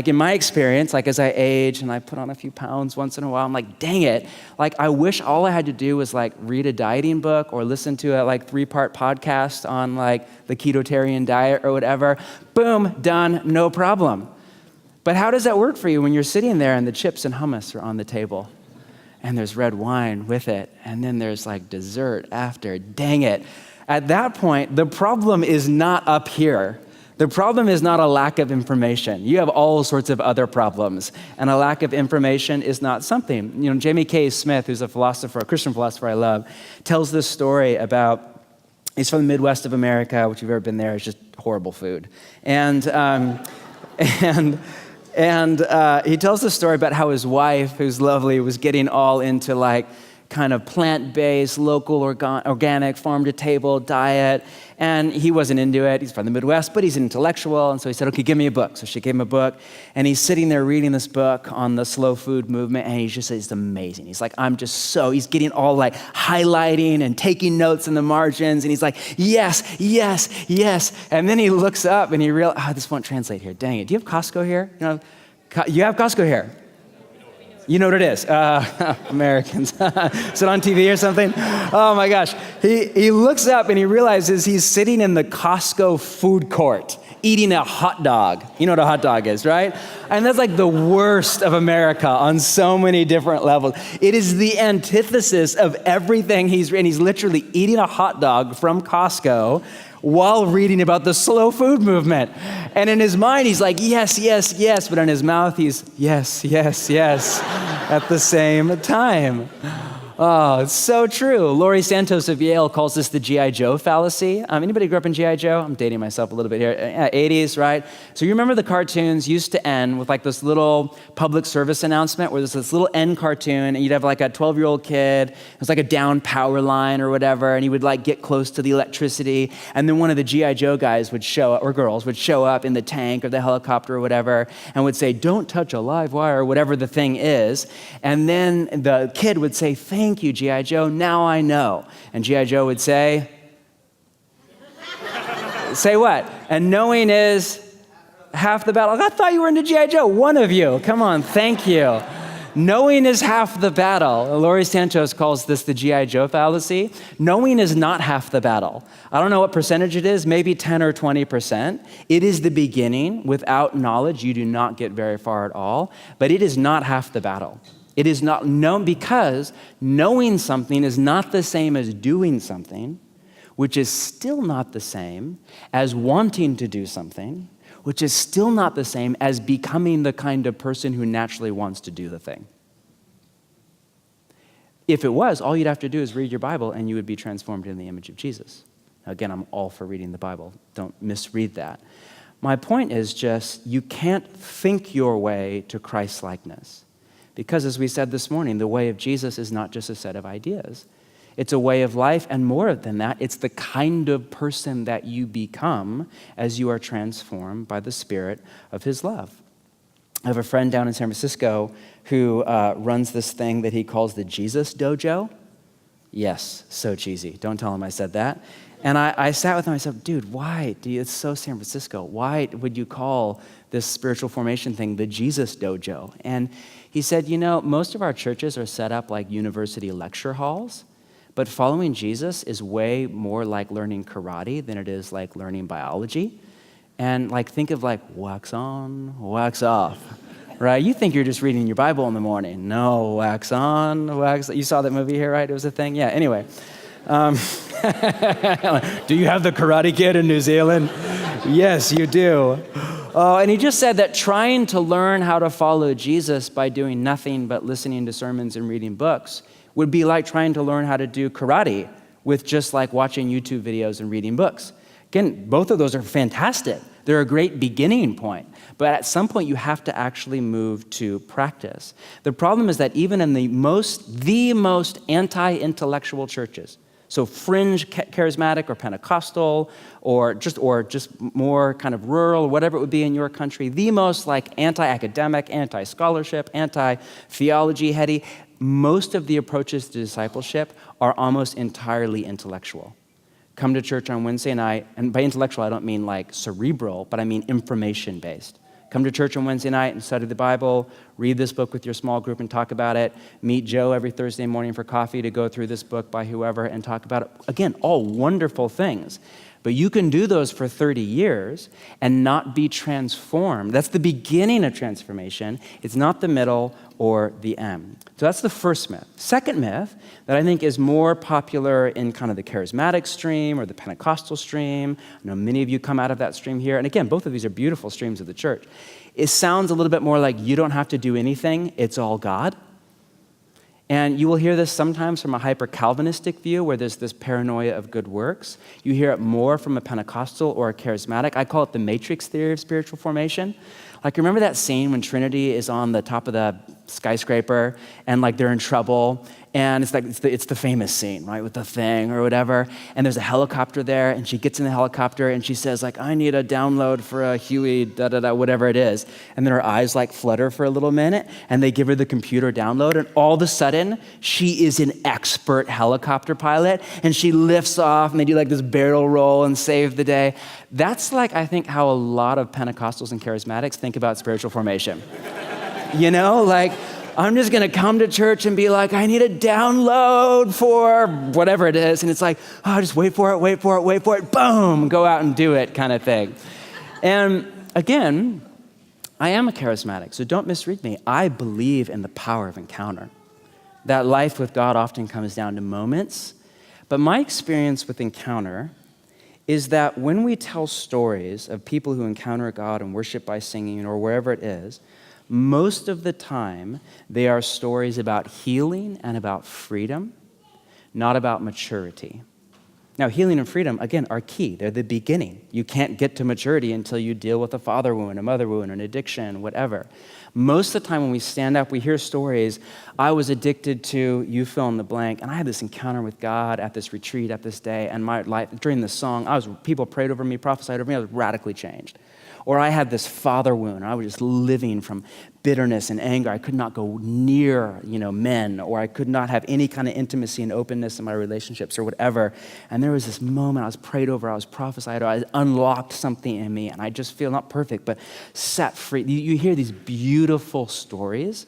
In my experience, as I age and I put on a few pounds once in a while, I'm like, dang it. I wish all I had to do was read a dieting book or listen to a 3-part podcast on the ketotarian diet or whatever. Boom, done, no problem. But how does that work for you when you're sitting there and the chips and hummus are on the table and there's red wine with it and then there's dessert after? Dang it. At that point, the problem is not up here. The problem is not a lack of information. You have all sorts of other problems, and a lack of information is not something. Jamie K. Smith, who's a Christian philosopher I love, tells this story about, he's from the Midwest of America, which if you've ever been there, it's just horrible food. And he tells this story about how his wife, who's lovely, was getting all into kind of plant-based, local, organic, farm-to-table diet. And he wasn't into it. He's from the Midwest, but he's an intellectual. And so he said, okay, give me a book. So she gave him a book. And he's sitting there reading this book on the slow food movement. And it's amazing. He's like, he's getting all like highlighting and taking notes in the margins. And he's like, yes, yes, yes. And then he looks up and he realizes, this won't translate here. Dang it. Do you have Costco here? You have Costco here. You know what it is. Americans. Is it on TV or something? Oh my gosh. He looks up and he realizes he's sitting in the Costco food court eating a hot dog. You know what a hot dog is, right? And that's like the worst of America on so many different levels. It is the antithesis of everything he's literally eating a hot dog from Costco while reading about the slow food movement. And in his mind, he's like, yes, yes, yes. But in his mouth, he's yes, yes, yes at the same time. Oh, it's so true. Laurie Santos of Yale calls this the Gi Joe Fallacy. Anybody grew up in Gi Joe? I'm dating myself a little bit here. 80s, right? So you remember the cartoons used to end with like this little public service announcement where there's this little end cartoon and you'd have like a 12-year-old kid. It was like a down power line or whatever, and he would like get close to the electricity. And then one of the Gi Joe guys would show up, or girls would show up in the tank or the helicopter or whatever, and would say, don't touch a live wire, or whatever the thing is. And then the kid would say, thank you, Gi Joe, now I know. And Gi Joe would say, say what? And knowing is half the battle. I thought you were into Gi Joe. One of you. Come on, thank you. Knowing is half the battle. Laurie Santos calls this the Gi Joe fallacy. Knowing is not half the battle. I don't know what percentage it is, maybe 10 or 20%. It is the beginning. Without knowledge, you do not get very far at all. But it is not half the battle. It is not known, because knowing something is not the same as doing something, which is still not the same as wanting to do something, which is still not the same as becoming the kind of person who naturally wants to do the thing. If it was, all you'd have to do is read your Bible and you would be transformed in the image of Jesus. Now, again, I'm all for reading the Bible. Don't misread that. My point is just, you can't think your way to Christ-likeness. Because as we said this morning, the way of Jesus is not just a set of ideas. It's a way of life, and more than that, it's the kind of person that you become as you are transformed by the Spirit of His love. I have a friend down in San Francisco who runs this thing that he calls the Jesus Dojo. Yes, so cheesy. Don't tell him I said that. And I sat with him, I said, dude, why? It's so San Francisco. Why would you call this spiritual formation thing the Jesus Dojo? And he said, most of our churches are set up like university lecture halls, but following Jesus is way more like learning karate than it is like learning biology. And like, think of like wax on, wax off, right? You think you're just reading your Bible in the morning. No, wax on, wax off. You saw that movie here, right? It was a thing? Yeah, anyway. Do you have the Karate Kid in New Zealand? Yes, you do. And he just said that trying to learn how to follow Jesus by doing nothing but listening to sermons and reading books would be like trying to learn how to do karate with just like watching YouTube videos and reading books. Again, both of those are fantastic. They're a great beginning point. But at some point, you have to actually move to practice. The problem is that even in the most anti-intellectual churches, so fringe charismatic or Pentecostal or just more kind of rural, whatever it would be in your country, the most like anti-academic, anti-scholarship, anti-theology heady, most of the approaches to discipleship are almost entirely intellectual. Come to church on Wednesday night, and by intellectual I don't mean like cerebral, but I mean information-based. Come to church on Wednesday night and study the Bible, read this book with your small group and talk about it, meet Joe every Thursday morning for coffee to go through this book by whoever and talk about it. Again, all wonderful things. But you can do those for 30 years and not be transformed. That's the beginning of transformation. It's not the middle or the end. So that's the first myth. Second myth that I think is more popular in kind of the charismatic stream or the Pentecostal stream. I know many of you come out of that stream here. And again, both of these are beautiful streams of the church. It sounds a little bit more like you don't have to do anything. It's all God. And you will hear this sometimes from a hyper-Calvinistic view where there's this paranoia of good works. You hear it more from a Pentecostal or a charismatic. I call it the matrix theory of spiritual formation. Like, remember that scene when Trinity is on the top of the skyscraper, and like they're in trouble, and it's the famous scene, right, with the thing or whatever, and there's a helicopter there, and she gets in the helicopter, and she says, like, I need a download for a Huey, da-da-da, whatever it is, and then her eyes, like, flutter for a little minute, and they give her the computer download, and all of a sudden, she is an expert helicopter pilot, and she lifts off, and they do, like, this barrel roll and save the day. That's, like, I think how a lot of Pentecostals and charismatics think about spiritual formation. You know, like, I'm just going to come to church and be like, I need a download for whatever it is. And it's like, oh, just wait for it, boom, go out and do it kind of thing. And again, I am a charismatic, so don't misread me. I believe in the power of encounter. That life with God often comes down to moments. But my experience with encounter is that when we tell stories of people who encounter God and worship by singing or wherever it is, most of the time, they are stories about healing and about freedom, not about maturity. Now, healing and freedom, again, are key. They're the beginning. You can't get to maturity until you deal with a father wound, a mother wound, an addiction, whatever. Most of the time when we stand up, we hear stories. I was addicted to, you fill in the blank, and I had this encounter with God at this retreat, at this day, and my life, during the song, people prayed over me, prophesied over me, I was radically changed. Or I had this father wound. I was just living from bitterness and anger. I could not go near, men, or I could not have any kind of intimacy and openness in my relationships or whatever. And there was this moment I was prayed over, I was prophesied over, I unlocked something in me, and I just feel not perfect, but set free. You hear these beautiful stories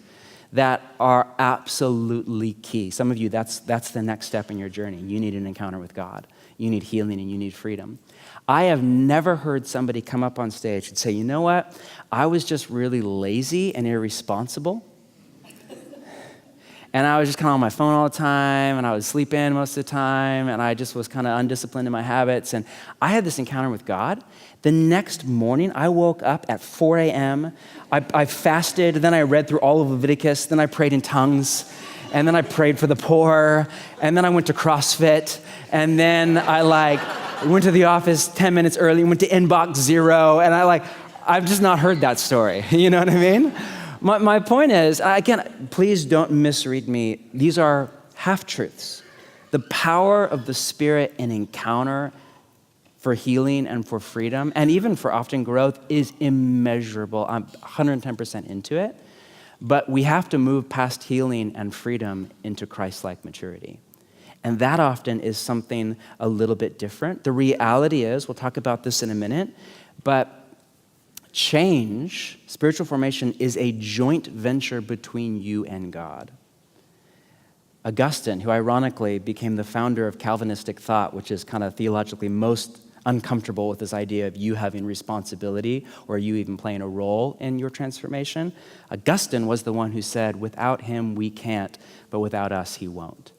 that are absolutely key. Some of you, that's the next step in your journey. You need an encounter with God. You need healing and you need freedom. I have never heard somebody come up on stage and say, you know what? I was just really lazy and irresponsible. And I was just kind of on my phone all the time, and I would sleep in most of the time, and I just was kind of undisciplined in my habits. And I had this encounter with God. The next morning, I woke up at 4 a.m. I fasted, then I read through all of Leviticus, then I prayed in tongues, and then I prayed for the poor, and then I went to CrossFit, and then I went to the office 10 minutes early, went to inbox 0, and I've just not heard that story. You know what I mean? My point is, again, please don't misread me. These are half-truths. The power of the Spirit in encounter for healing and for freedom, and even for often growth, is immeasurable. I'm 110% into it. But we have to move past healing and freedom into Christ-like maturity. And that often is something a little bit different. The reality is, we'll talk about this in a minute, but change, spiritual formation, is a joint venture between you and God. Augustine, who ironically became the founder of Calvinistic thought, which is kind of theologically most uncomfortable with this idea of you having responsibility or you even playing a role in your transformation. Augustine was the one who said, without him we can't, but without us he won't.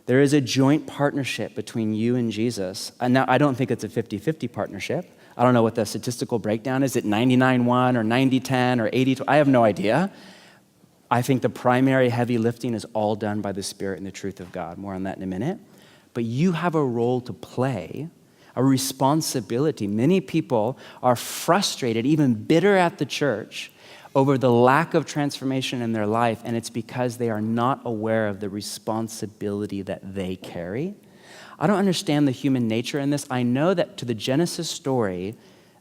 There is a joint partnership between you and Jesus. And now, I don't think it's a 50-50 partnership. I don't know what the statistical breakdown is. Is it 99-1 or 90-10 or 80-20? I have no idea. I think the primary heavy lifting is all done by the Spirit and the truth of God. More on that in a minute. But you have a role to play, a responsibility. Many people are frustrated, even bitter at the church, over the lack of transformation in their life, and it's because they are not aware of the responsibility that they carry. I don't understand the human nature in this. I know that to the Genesis story,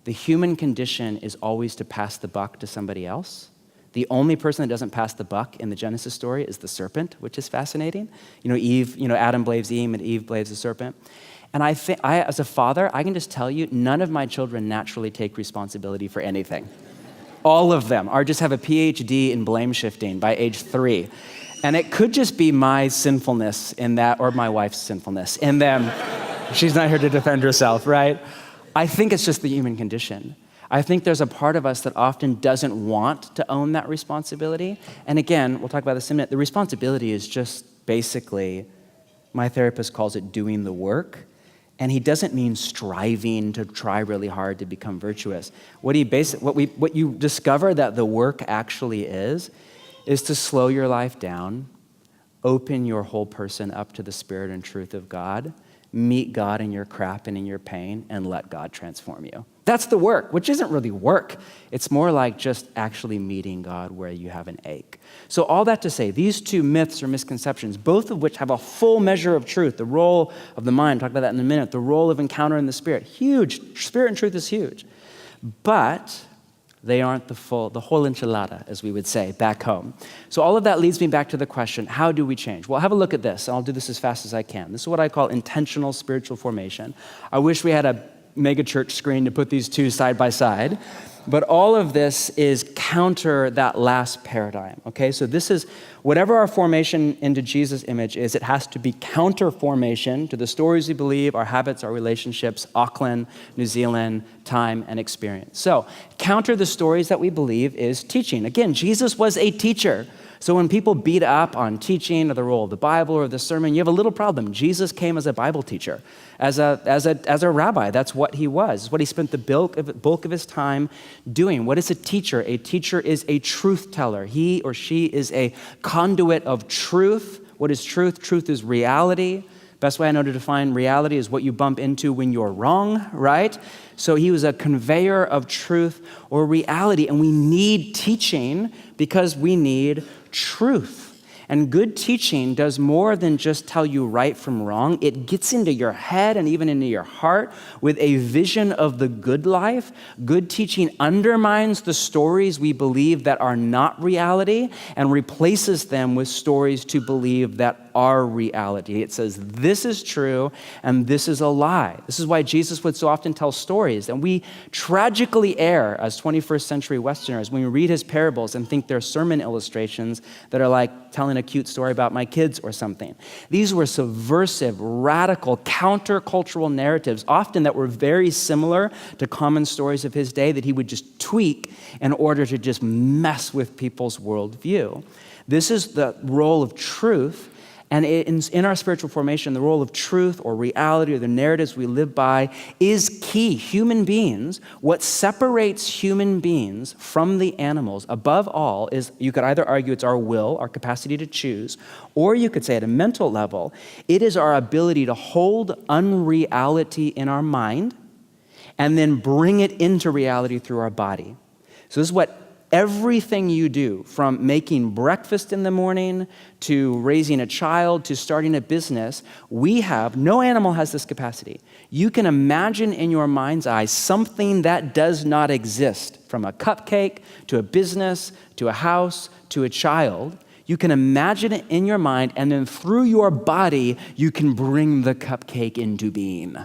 the human condition is always to pass the buck to somebody else. The only person that doesn't pass the buck in the Genesis story is the serpent, which is fascinating. Adam blames Eve and Eve blames the serpent. And I think, as a father, I can just tell you, none of my children naturally take responsibility for anything. All of them just have a PhD in blame shifting by age 3. And it could just be my sinfulness in that, or my wife's sinfulness in them. She's not here to defend herself, right? I think it's just the human condition. I think there's a part of us that often doesn't want to own that responsibility. And again, we'll talk about this in a minute. The responsibility is just basically, my therapist calls it doing the work. And he doesn't mean striving to try really hard to become virtuous. What you discover that the work actually is to slow your life down, open your whole person up to the Spirit and truth of God, meet God in your crap and in your pain, and let God transform you. That's the work, which isn't really work. It's more like just actually meeting God where you have an ache. So all that to say, these two myths or misconceptions, both of which have a full measure of truth, the role of the mind, talk about that in a minute, the role of encounter in the Spirit, huge. Spirit and truth is huge. But they aren't the whole enchilada, as we would say back home. So all of that leads me back to the question, how do we change? Well, have a look at this. I'll do this as fast as I can. This is what I call intentional spiritual formation. I wish we had a mega church screen to put these two side by side. But all of this is counter that last paradigm, okay? So this is, whatever our formation into Jesus' image is, it has to be counter formation to the stories we believe, our habits, our relationships, Auckland, New Zealand, time, and experience. So counter the stories that we believe is teaching. Again, Jesus was a teacher. So when people beat up on teaching or the role of the Bible or the sermon, you have a little problem. Jesus came as a Bible teacher, as a rabbi. That's what he was. It's what he spent the bulk of his time doing. What is a teacher? A teacher is a truth teller. He or she is a conduit of truth. What is truth? Truth is reality. Best way I know to define reality is what you bump into when you're wrong, right? So he was a conveyor of truth or reality, and we need teaching because we need truth. And good teaching does more than just tell you right from wrong. It gets into your head and even into your heart with a vision of the good life. Good teaching undermines the stories we believe that are not reality and replaces them with stories to believe that are reality. It says this is true and this is a lie. This is why Jesus would so often tell stories. And we tragically err as 21st century Westerners when we read his parables and think they're sermon illustrations that are like telling a cute story about my kids or something. These were subversive, radical, countercultural narratives, often that were very similar to common stories of his day that he would just tweak in order to just mess with people's worldview. This is the role of truth. And in our spiritual formation, the role of truth or reality or the narratives we live by is key. Human beings, what separates human beings from the animals above all is, you could either argue it's our will, our capacity to choose, or you could say at a mental level, it is our ability to hold unreality in our mind and then bring it into reality through our body. So this is what everything you do, from making breakfast in the morning to raising a child to starting a business, no animal has this capacity. You can imagine in your mind's eye something that does not exist, from a cupcake to a business to a house to a child. You can imagine it in your mind, and then through your body, you can bring the cupcake into being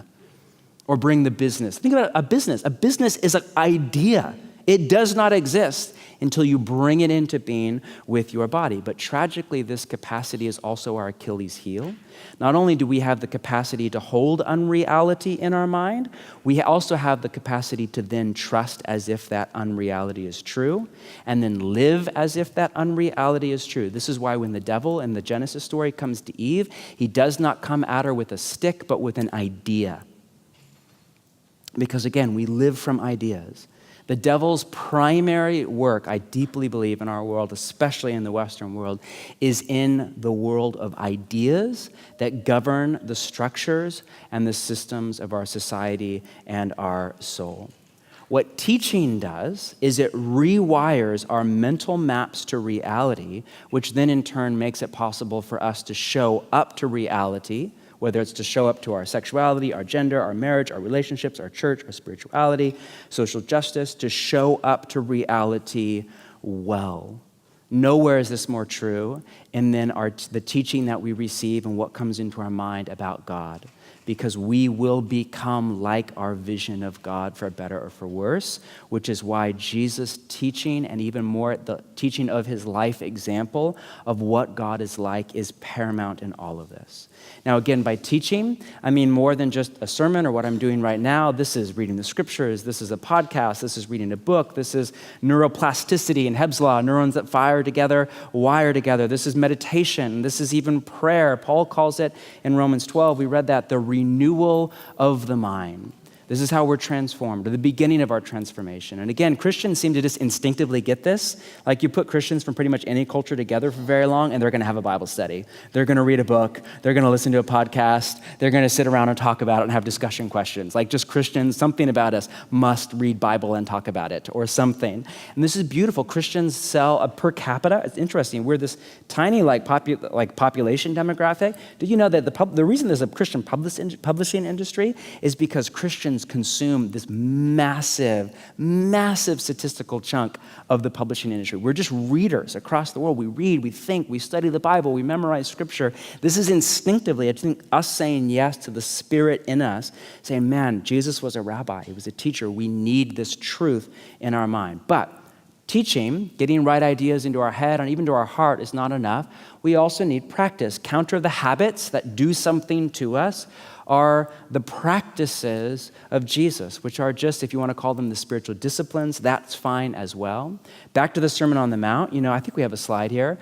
or bring the business. Think about a business. A business is an idea. It does not exist until you bring it into being with your body. But tragically, this capacity is also our Achilles heel. Not only do we have the capacity to hold unreality in our mind, we also have the capacity to then trust as if that unreality is true, and then live as if that unreality is true. This is why when the devil in the Genesis story comes to Eve, he does not come at her with a stick, but with an idea. Because again, we live from ideas. The devil's primary work, I deeply believe, in our world, especially in the Western world, is in the world of ideas that govern the structures and the systems of our society and our soul. What teaching does is it rewires our mental maps to reality, which then in turn makes it possible for us to show up to reality, whether it's to show up to our sexuality, our gender, our marriage, our relationships, our church, our spirituality, social justice, to show up to reality well. Nowhere is this more true. And then the teaching that we receive and what comes into our mind about God, because we will become like our vision of God for better or for worse, which is why Jesus' teaching, and even more the teaching of his life example of what God is like, is paramount in all of this. Now, again, by teaching, I mean more than just a sermon or what I'm doing right now. This is reading the scriptures. This is a podcast. This is reading a book. This is neuroplasticity and Hebb's law, neurons that fire together, wire together. This is meditation. This is even prayer. Paul calls it in Romans 12, we read that, the renewal of the mind. This is how we're transformed, or the beginning of our transformation. And again, Christians seem to just instinctively get this. Like you put Christians from pretty much any culture together for very long, and they're going to have a Bible study. They're going to read a book. They're going to listen to a podcast. They're going to sit around and talk about it and have discussion questions. Like just Christians, something about us must read Bible and talk about it, or something. And this is beautiful. Christians sell a per capita. It's interesting. We're this tiny population demographic. Did you know that the reason there's a Christian publishing industry is because Christians consume this massive statistical chunk of the publishing industry. We're just readers across the world. We read, we think, we study the Bible, we memorize scripture. This is instinctively, I think, us saying yes to the Spirit in us, saying, man, Jesus was a rabbi, he was a teacher. We need this truth in our mind. But teaching, getting right ideas into our head and even to our heart is not enough. We also need practice. Counter the habits that do something to us are the practices of Jesus, which are just, if you want to call them the spiritual disciplines, that's fine as well. Back to the Sermon on the Mount, I think we have a slide here.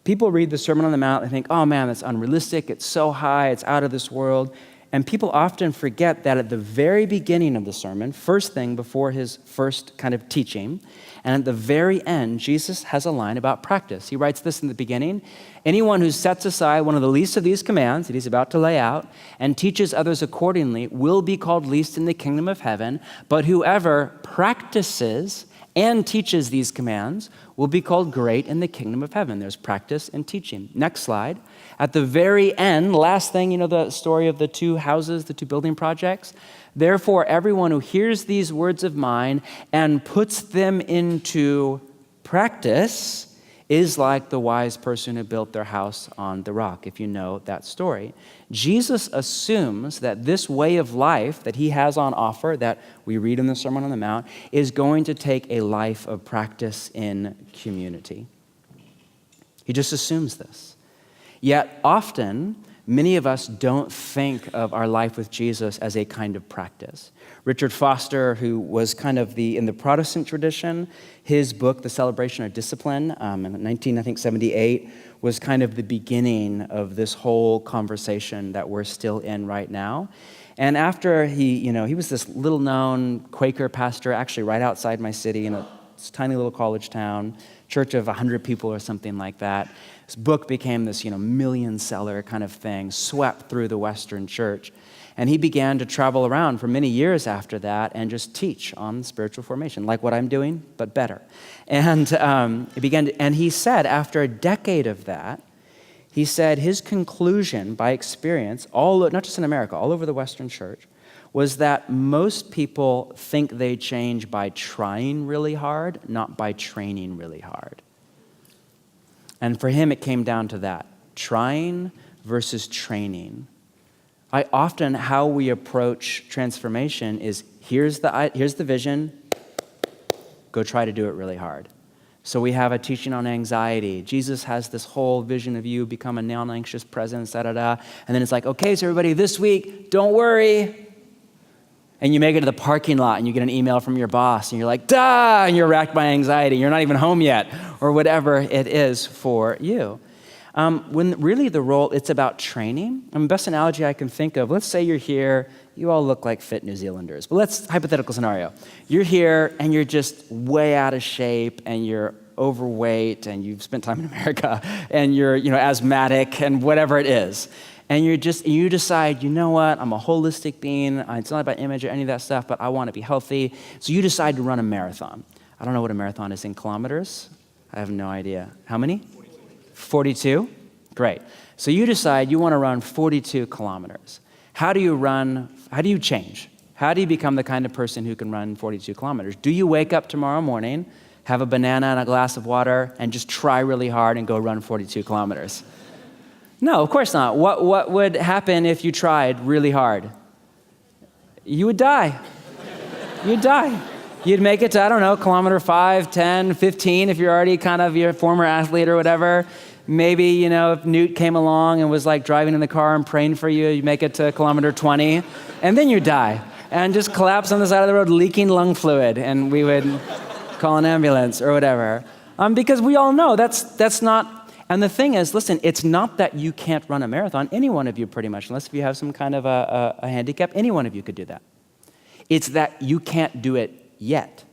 People read the Sermon on the Mount and think, oh man, that's unrealistic, it's so high, it's out of this world. And people often forget that at the very beginning of the sermon, first thing before his first kind of teaching, and at the very end, Jesus has a line about practice. He writes this in the beginning: anyone who sets aside one of the least of these commands that he's about to lay out and teaches others accordingly will be called least in the kingdom of heaven, but whoever practices and teaches these commands will be called great in the kingdom of heaven. There's practice and teaching. Next slide. At the very end, last thing, the story of the two houses, the two building projects. Therefore, everyone who hears these words of mine and puts them into practice is like the wise person who built their house on the rock, if you know that story. Jesus assumes that this way of life that he has on offer, that we read in the Sermon on the Mount, is going to take a life of practice in community. He just assumes this. Yet often, many of us don't think of our life with Jesus as a kind of practice. Richard Foster, who was kind of in the Protestant tradition, his book, The Celebration of Discipline, in 1978, was kind of the beginning of this whole conversation that we're still in right now. And after he was this little-known Quaker pastor, actually right outside my city in a tiny little college town, church of 100 people or something like that. His book became this, million-seller kind of thing, swept through the Western church. And he began to travel around for many years after that and just teach on spiritual formation, like what I'm doing, but better. And he said, after a decade of that, he said his conclusion by experience, not just in America, all over the Western church, was that most people think they change by trying really hard, not by training really hard. And for him, it came down to that, trying versus training. How we approach transformation is, here's the vision, go try to do it really hard. So we have a teaching on anxiety. Jesus has this whole vision of you become a non-anxious presence, da-da-da. And then it's like, okay, so everybody, this week, don't worry. And you make it to the parking lot and you get an email from your boss and you're like, duh, and you're racked by anxiety. You're not even home yet, or whatever it is for you. When really the role, it's about training. Best analogy I can think of, let's say you're here, you all look like fit New Zealanders, but hypothetical scenario. You're here and you're just way out of shape and you're overweight and you've spent time in America and you're asthmatic and whatever it is. And you decide, you know what, I'm a holistic being. It's not about image or any of that stuff, but I want to be healthy. So you decide to run a marathon. I don't know what a marathon is in kilometers. I have no idea. How many? 42? Great. So you decide you want to run 42 kilometers. How do you change? How do you become the kind of person who can run 42 kilometers? Do you wake up tomorrow morning, have a banana and a glass of water, and just try really hard and go run 42 kilometers? No, of course not. What would happen if you tried really hard? You would die. You'd die. You'd make it to, kilometer 5, 10, 15, if you're already kind of your former athlete or whatever. Maybe, if Newt came along and was like driving in the car and praying for you, you'd make it to kilometer 20, and then you'd die and just collapse on the side of the road, leaking lung fluid, and we would call an ambulance or whatever. Because we all know that's not. And the thing is, listen, it's not that you can't run a marathon. Any one of you pretty much, unless if you have some kind of a handicap, any one of you could do that. It's that you can't do it yet.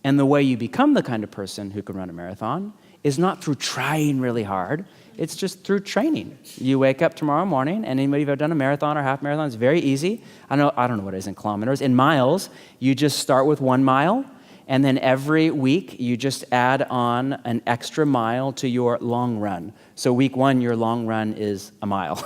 And the way you become the kind of person who can run a marathon is not through trying really hard. It's just through training. You wake up tomorrow morning, and anybody who's ever done a marathon or half marathon, it's very easy. I don't know what it is in kilometers. In miles, you just start with 1 mile, and then every week you just add on an extra mile to your long run. So week 1, your long run is a mile.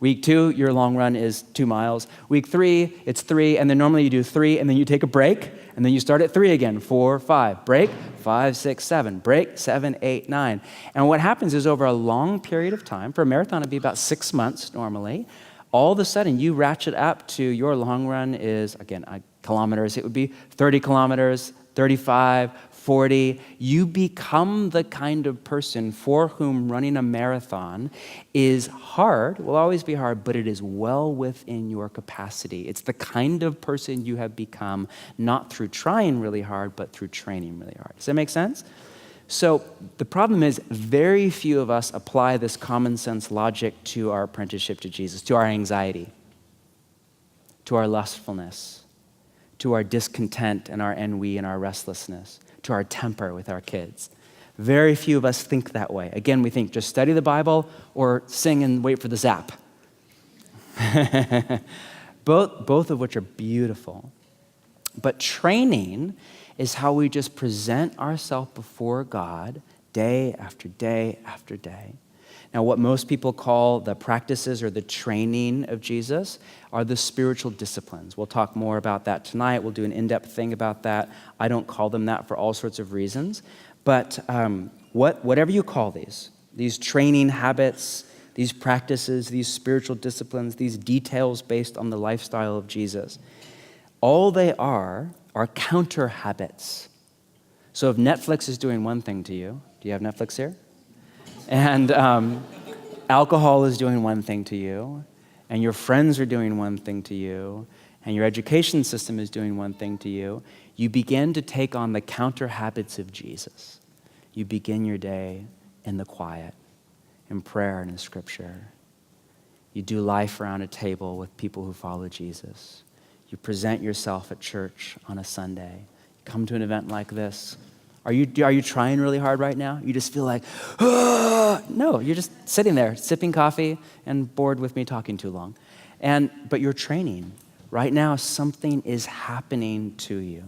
Week 2, your long run is 2 miles. Week 3, it's 3, and then normally you do 3, and then you take a break, and then you start at 3 again, 4, 5, break, 5, 6, 7, break, 7, 8, 9. And what happens is over a long period of time, for a marathon it'd be about 6 months normally, all of a sudden you ratchet up to your long run is, again, kilometers, it would be 30 kilometers, 35, 40, you become the kind of person for whom running a marathon is hard, will always be hard, but it is well within your capacity. It's the kind of person you have become, not through trying really hard, but through training really hard. Does that make sense? So the problem is very few of us apply this common sense logic to our apprenticeship to Jesus, to our anxiety, to our lustfulness, to our discontent and our ennui and our restlessness, to our temper with our kids. Very few of us think that way. Again, we think just study the Bible or sing and wait for the zap. both of which are beautiful. But training is how we just present ourselves before God day after day after day. Now, what most people call the practices or the training of Jesus are the spiritual disciplines. We'll talk more about that tonight. We'll do an in-depth thing about that. I don't call them that for all sorts of reasons. But whatever you call these training habits, these practices, these spiritual disciplines, these details based on the lifestyle of Jesus, all they are counter habits. So if Netflix is doing one thing to you, do you have Netflix here? And alcohol is doing one thing to you, and your friends are doing one thing to you, and your education system is doing one thing to you, you begin to take on the counter habits of Jesus. You begin your day in the quiet, in prayer and in scripture. You do life around a table with people who follow Jesus. You present yourself at church on a Sunday. You come to an event like this. Are you trying really hard right now? You just feel like, ah! No, you're just sitting there, sipping coffee and bored with me talking too long. But you're training. Right now, something is happening to you.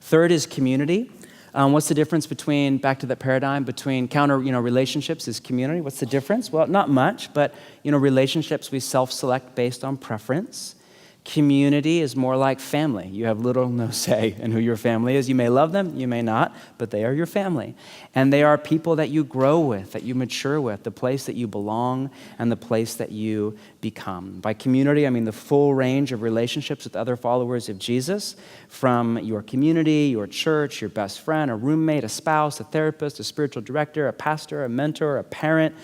Third is community. What's the difference between, back to that paradigm, between relationships is community? What's the difference? Well, not much, but, relationships we self-select based on preference. Community is more like family. You have little no say in who your family is. You may love them, you may not, but they are your family. And they are people that you grow with, that you mature with, the place that you belong and the place that you become. By community, I mean the full range of relationships with other followers of Jesus, from your community, your church, your best friend, a roommate, a spouse, a therapist, a spiritual director, a pastor, a mentor, a parent.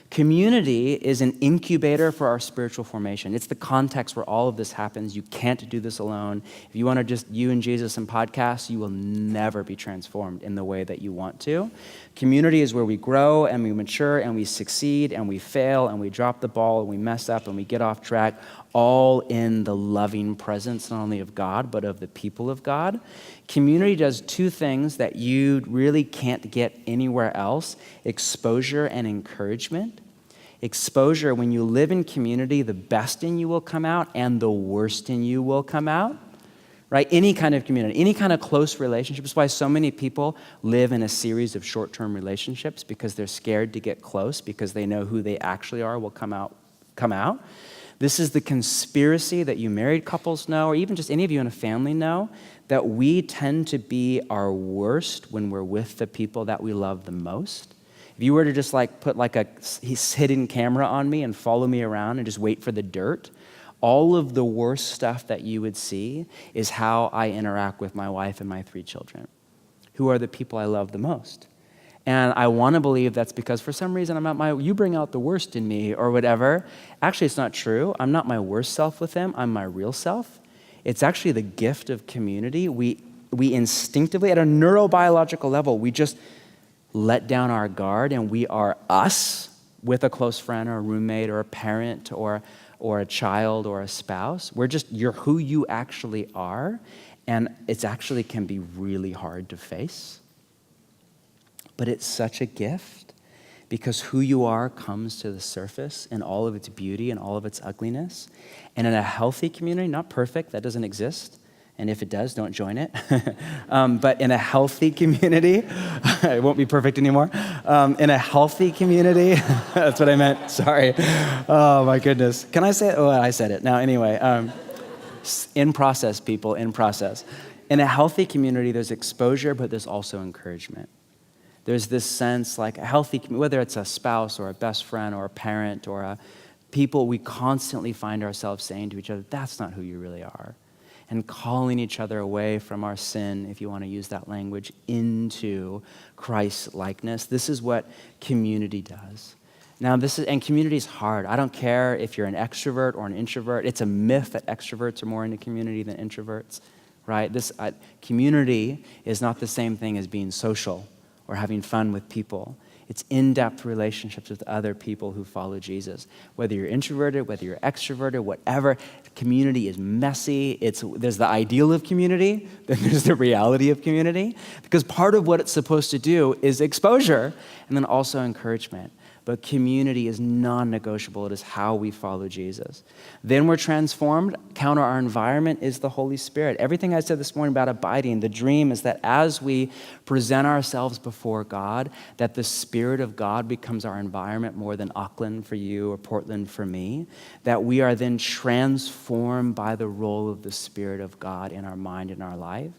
Community is an incubator for our spiritual formation. It's the context where all of this happens. You can't do this alone. If you want to just you and Jesus and podcasts, you will never be transformed in the way that you want to. Community is where we grow and we mature and we succeed and we fail and we drop the ball and we mess up and we get off track, all in the loving presence not only of God, but of the people of God. Community does two things that you really can't get anywhere else: exposure and encouragement. Exposure, when you live in community, the best in you will come out and the worst in you will come out, right? Any kind of community, any kind of close relationship. That's why so many people live in a series of short-term relationships, because they're scared to get close, because they know who they actually are will come out. This is the conspiracy that you married couples know, or even just any of you in a family know, that we tend to be our worst when we're with the people that we love the most. If you were to just put a hidden camera on me and follow me around and just wait for the dirt, all of the worst stuff that you would see is how I interact with my wife and my 3 children, who are the people I love the most. And I want to believe that's because for some reason you bring out the worst in me or whatever. Actually, it's not true. I'm not my worst self with them. I'm my real self. It's actually the gift of community. We instinctively, at a neurobiological level, we just let down our guard and we are us with a close friend or a roommate or a parent or or a child or a spouse. You're who you actually are, and it actually can be really hard to face. But it's such a gift because who you are comes to the surface in all of its beauty and all of its ugliness. And in a healthy community, not perfect, that doesn't exist. And if it does, don't join it. But in a healthy community, it won't be perfect anymore. In a healthy community, that's what I meant, sorry. Oh my goodness. Can I say it? Oh, I said it. Now anyway, in process, people, in process. In a healthy community, there's exposure, but there's also encouragement. There's this sense like a healthy, whether it's a spouse or a best friend or a parent or a people, we constantly find ourselves saying to each other, that's not who you really are. And calling each other away from our sin, if you want to use that language, into Christ's likeness. This is what community does. Now, community is hard. I don't care if you're an extrovert or an introvert. It's a myth that extroverts are more into community than introverts, right? Community is not the same thing as being social or having fun with people. It's in-depth relationships with other people who follow Jesus. Whether you're introverted, whether you're extroverted, whatever, community is messy. There's the ideal of community, then there's the reality of community. Because part of what it's supposed to do is exposure and then also encouragement. But community is non-negotiable. It is how we follow Jesus. Then we're transformed. Counter our environment is the Holy Spirit. Everything I said this morning about abiding, the dream is that as we present ourselves before God, that the Spirit of God becomes our environment more than Auckland for you or Portland for me, that we are then transformed by the role of the Spirit of God in our mind and our life.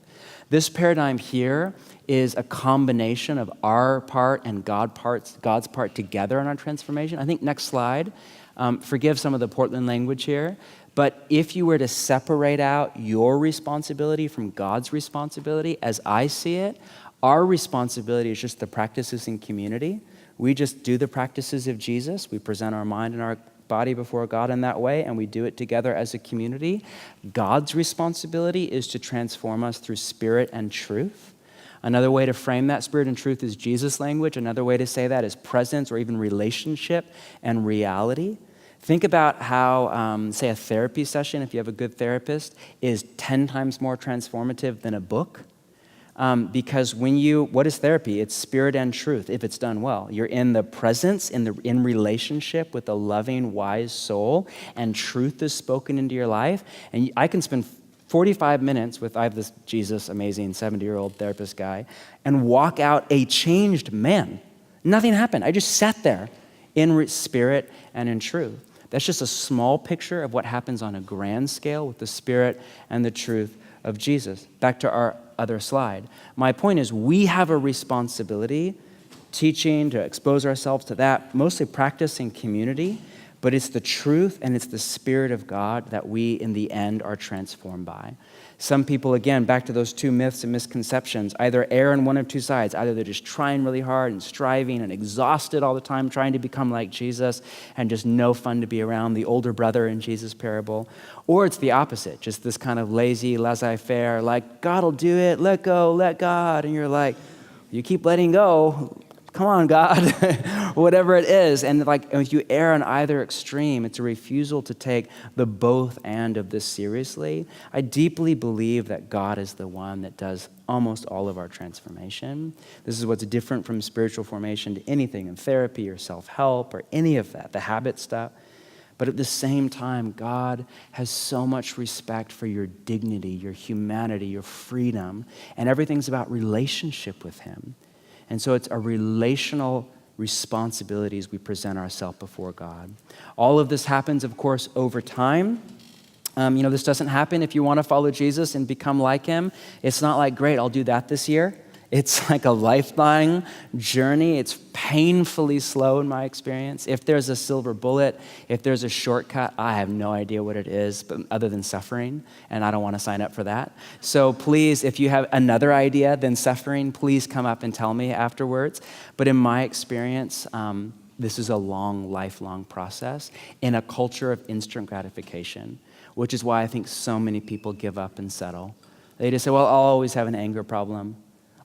This paradigm here is a combination of our part and God's part together in our transformation. I think next slide, forgive some of the Portland language here, but if you were to separate out your responsibility from God's responsibility, as I see it, our responsibility is just the practices in community. We just do the practices of Jesus. We present our mind and our body before God in that way, and we do it together as a community. God's responsibility is to transform us through spirit and truth. Another way to frame that, spirit and truth, is Jesus language. Another way to say that is presence or even relationship and reality. Think about how, say, a therapy session, if you have a good therapist, is 10 times more transformative than a book. Because what is therapy? It's spirit and truth, if it's done well. You're in the presence, in relationship with a loving, wise soul, and truth is spoken into your life. And I can spend 45 minutes I have this Jesus, amazing 70-year-old therapist guy, and walk out a changed man. Nothing happened. I just sat there in spirit and in truth. That's just a small picture of what happens on a grand scale with the spirit and the truth of Jesus. Back to our other slide. My point is we have a responsibility teaching to expose ourselves to that, mostly practicing community, but it's the truth and it's the Spirit of God that we, in the end, are transformed by. Some people, again, back to those two myths and misconceptions, either err on one of two sides. Either they're just trying really hard and striving and exhausted all the time, trying to become like Jesus and just no fun to be around, the older brother in Jesus' parable. Or it's the opposite, just this kind of lazy, laissez-faire, like, God will do it, let go, let God. And you're like, you keep letting go, come on, God, whatever it is. And if you err on either extreme, it's a refusal to take the both and of this seriously. I deeply believe that God is the one that does almost all of our transformation. This is what's different from spiritual formation to anything in therapy or self-help or any of that, the habit stuff. But at the same time, God has so much respect for your dignity, your humanity, your freedom, and everything's about relationship with Him. And so it's a relational responsibility as we present ourselves before God. All of this happens, of course, over time. This doesn't happen if you want to follow Jesus and become like Him. It's not like, great, I'll do that this year. It's like a lifelong journey. It's painfully slow in my experience. If there's a silver bullet, if there's a shortcut, I have no idea what it is, but other than suffering, and I don't want to sign up for that. So please, if you have another idea than suffering, please come up and tell me afterwards. But in my experience, this is a long, lifelong process in a culture of instant gratification, which is why I think so many people give up and settle. They just say, well, I'll always have an anger problem.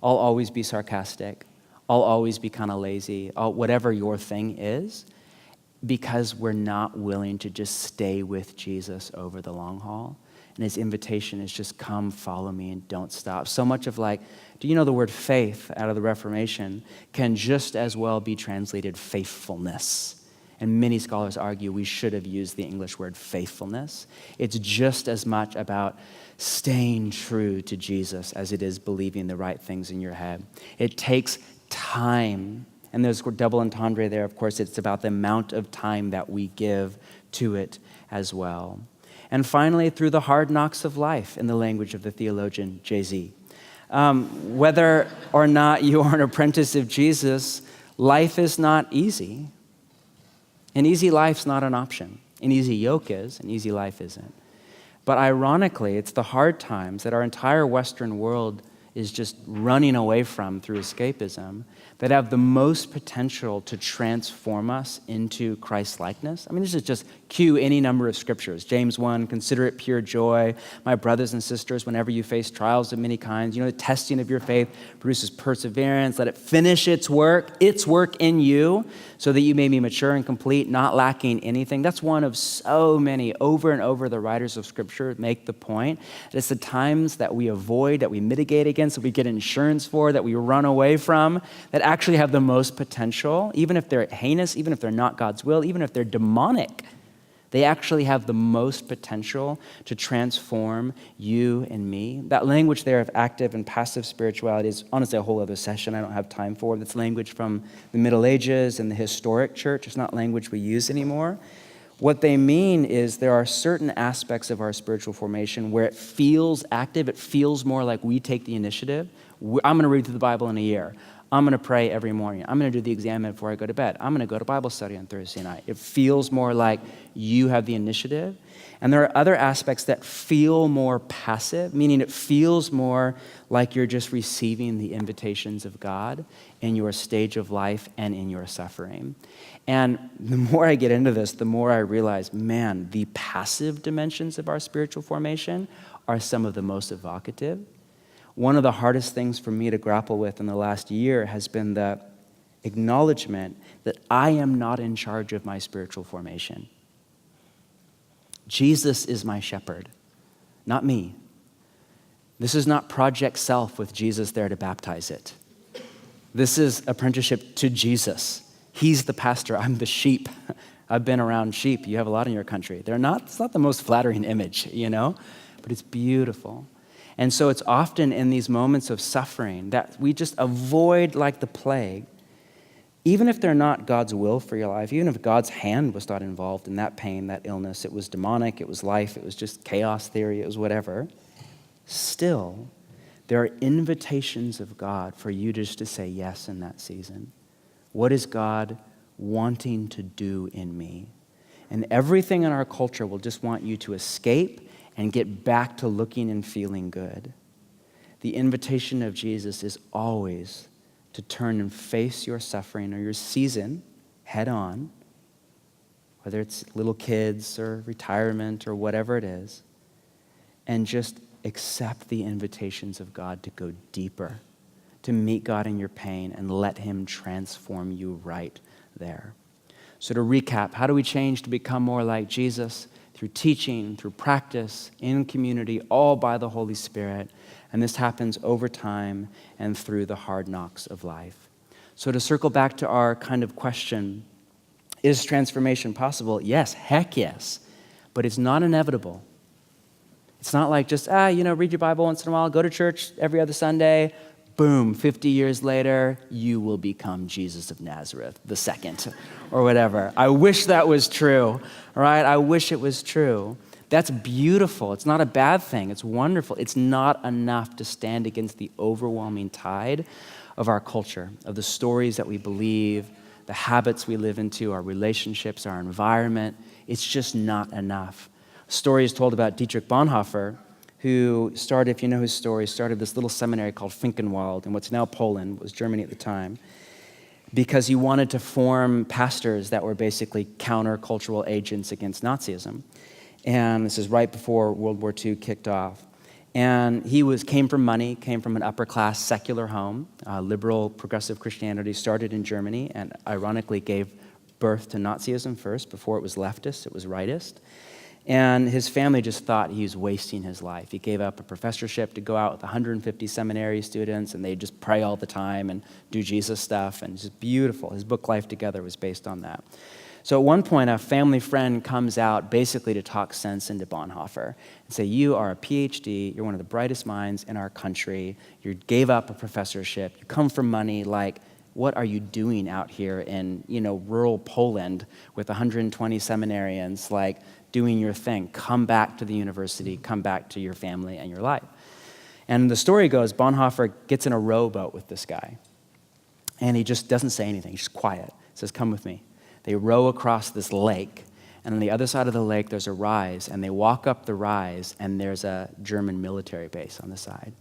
I'll always be sarcastic. I'll always be kind of lazy. Whatever your thing is. because we're not willing to just stay with Jesus over the long haul. And his invitation is just come, follow me, and don't stop. So much of like, do you know the word faith out of the Reformation can just as well be translated faithfulness. And many scholars argue we should have used the English word faithfulness. It's just as much about staying true to Jesus as it is believing the right things in your head. It takes time. And there's double entendre there. Of course, it's about the amount of time that we give to it as well. And finally, through the hard knocks of life, in the language of the theologian Jay-Z. Whether or not you are an apprentice of Jesus, life is not easy. An easy life's not an option. An easy yoke is, an easy life isn't. But ironically, it's the hard times that our entire Western world is just running away from through escapism that have the most potential to transform us into Christ-likeness. I mean, this is just cue any number of scriptures. James 1, consider it pure joy, my brothers and sisters, whenever you face trials of many kinds. You know, the testing of your faith produces perseverance. Let it finish its work in you, so that you may be mature and complete, not lacking anything. That's one of so many, over and over, the writers of Scripture make the point. It's the times that we avoid, that we mitigate against, that we get insurance for, that we run away from, that actually have the most potential, even if they're heinous, even if they're not God's will, even if they're demonic. They actually have the most potential to transform you and me. That language there of active and passive spirituality is honestly a whole other session I don't have time for. That's language from the Middle Ages and the historic church. It's not language we use anymore. What they mean is there are certain aspects of our spiritual formation where it feels active. It feels more like we take the initiative. I'm going to read through the Bible in a year. I'm going to pray every morning. I'm going to do the exam before I go to bed. I'm going to go to Bible study on Thursday night. It feels more like you have the initiative. And there are other aspects that feel more passive, meaning it feels more like you're just receiving the invitations of God in your stage of life and in your suffering. And the more I get into this, the more I realize, man, the passive dimensions of our spiritual formation are some of the most evocative. One of the hardest things for me to grapple with in the last year has been the acknowledgement that I am not in charge of my spiritual formation. Jesus is my shepherd, not me. This is not Project Self with Jesus there to baptize it. This is apprenticeship to Jesus. He's the pastor, I'm the sheep. I've been around sheep. You have a lot in your country. It's not the most flattering image, but it's beautiful. And so it's often in these moments of suffering that we just avoid like the plague, even if they're not God's will for your life, even if God's hand was not involved in that pain, that illness, it was demonic, it was life, it was just chaos theory, it was whatever. Still, there are invitations of God for you just to say yes in that season. What is God wanting to do in me? And everything in our culture will just want you to escape and get back to looking and feeling good. The invitation of Jesus is always to turn and face your suffering or your season head on, whether it's little kids or retirement or whatever it is, and just accept the invitations of God to go deeper, to meet God in your pain and let him transform you right there. So to recap, how do we change to become more like Jesus? Through teaching, through practice, in community, all by the Holy Spirit. And this happens over time and through the hard knocks of life. So to circle back to our kind of question, is transformation possible? Yes, heck yes. But it's not inevitable. It's not like just, read your Bible once in a while, go to church every other Sunday, boom, 50 years later, you will become Jesus of Nazareth, the second, or whatever. I wish that was true, all right? I wish it was true. That's beautiful. It's not a bad thing. It's wonderful. It's not enough to stand against the overwhelming tide of our culture, of the stories that we believe, the habits we live into, our relationships, our environment. It's just not enough. A story is told about Dietrich Bonhoeffer, who started, if you know his story, started this little seminary called Finkenwald in what's now Poland, was Germany at the time, because he wanted to form pastors that were basically countercultural agents against Nazism. And this is right before World War II kicked off. And he came from money, came from an upper-class secular home, liberal progressive Christianity, started in Germany, and ironically gave birth to Nazism first. Before it was leftist, it was rightist. And his family just thought he was wasting his life. He gave up a professorship to go out with 150 seminary students, and they'd just pray all the time and do Jesus stuff, and it's just beautiful. His book, Life Together, was based on that. So at one point, a family friend comes out basically to talk sense into Bonhoeffer and say, you are a PhD, you're one of the brightest minds in our country, you gave up a professorship, you come from money, like, what are you doing out here in, rural Poland with 120 seminarians, like, doing your thing? Come back to the university, come back to your family and your life. And the story goes, Bonhoeffer gets in a rowboat with this guy, and he just doesn't say anything, he's just quiet. He says, come with me. They row across this lake, and on the other side of the lake, there's a rise, and they walk up the rise, and there's a German military base on the side.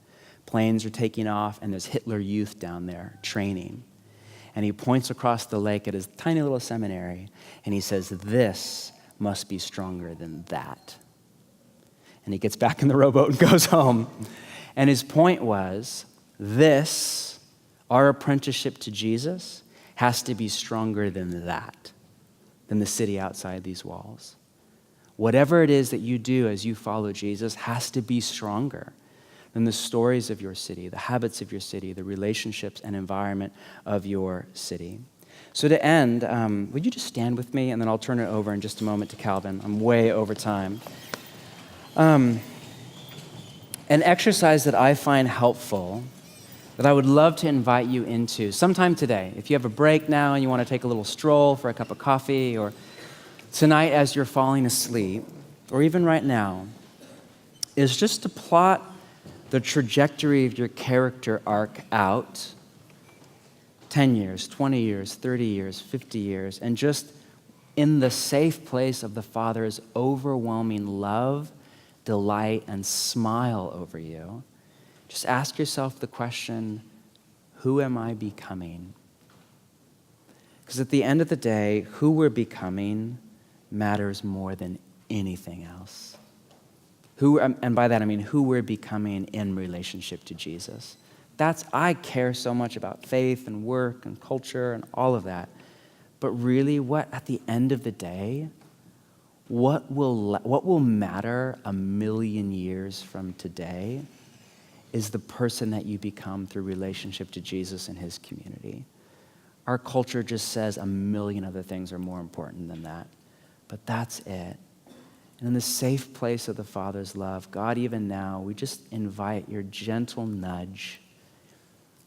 Planes are taking off, and there's Hitler Youth down there training. And he points across the lake at his tiny little seminary, and he says, this must be stronger than that. And he gets back in the rowboat and goes home. And his point was, this, our apprenticeship to Jesus, has to be stronger than that, than the city outside these walls. Whatever it is that you do as you follow Jesus has to be stronger than the stories of your city, the habits of your city, the relationships and environment of your city. So to end, would you just stand with me, and then I'll turn it over in just a moment to Calvin. I'm way over time. An exercise that I find helpful, that I would love to invite you into sometime today. If you have a break now and you want to take a little stroll for a cup of coffee, or tonight as you're falling asleep, or even right now, is just to plot the trajectory of your character arc out 10 years, 20 years, 30 years, 50 years, and just in the safe place of the Father's overwhelming love, delight, and smile over you, just ask yourself the question, who am I becoming? Because at the end of the day, who we're becoming matters more than anything else. And by that I mean who we're becoming in relationship to Jesus. I care so much about faith and work and culture and all of that. But really, at the end of the day, what will matter a million years from today is the person that you become through relationship to Jesus and his community. Our culture just says a million other things are more important than that. But that's it. And in the safe place of the Father's love, God, even now, we just invite your gentle nudge.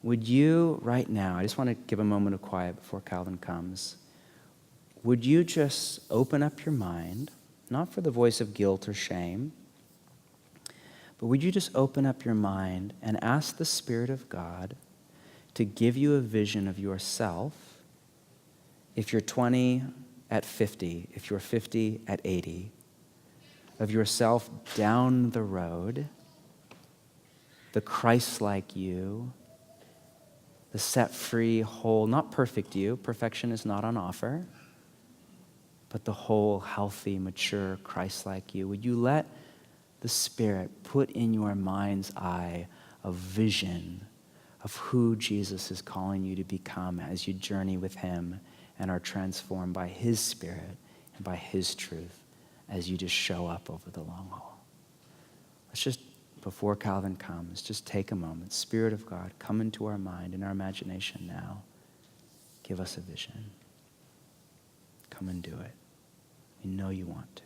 Would you, right now, I just want to give a moment of quiet before Calvin comes. Would you just open up your mind, not for the voice of guilt or shame, but would you just open up your mind and ask the Spirit of God to give you a vision of yourself, if you're 20 at 50, if you're 50 at 80, of yourself down the road, the Christ-like you, the set-free, whole, not perfect you, perfection is not on offer, but the whole, healthy, mature, Christ-like you. Would you let the Spirit put in your mind's eye a vision of who Jesus is calling you to become as you journey with him and are transformed by his Spirit and by his truth as you just show up over the long haul? Let's just, before Calvin comes, just take a moment. Spirit of God, come into our mind and our imagination now. Give us a vision. Come and do it. We know you want to.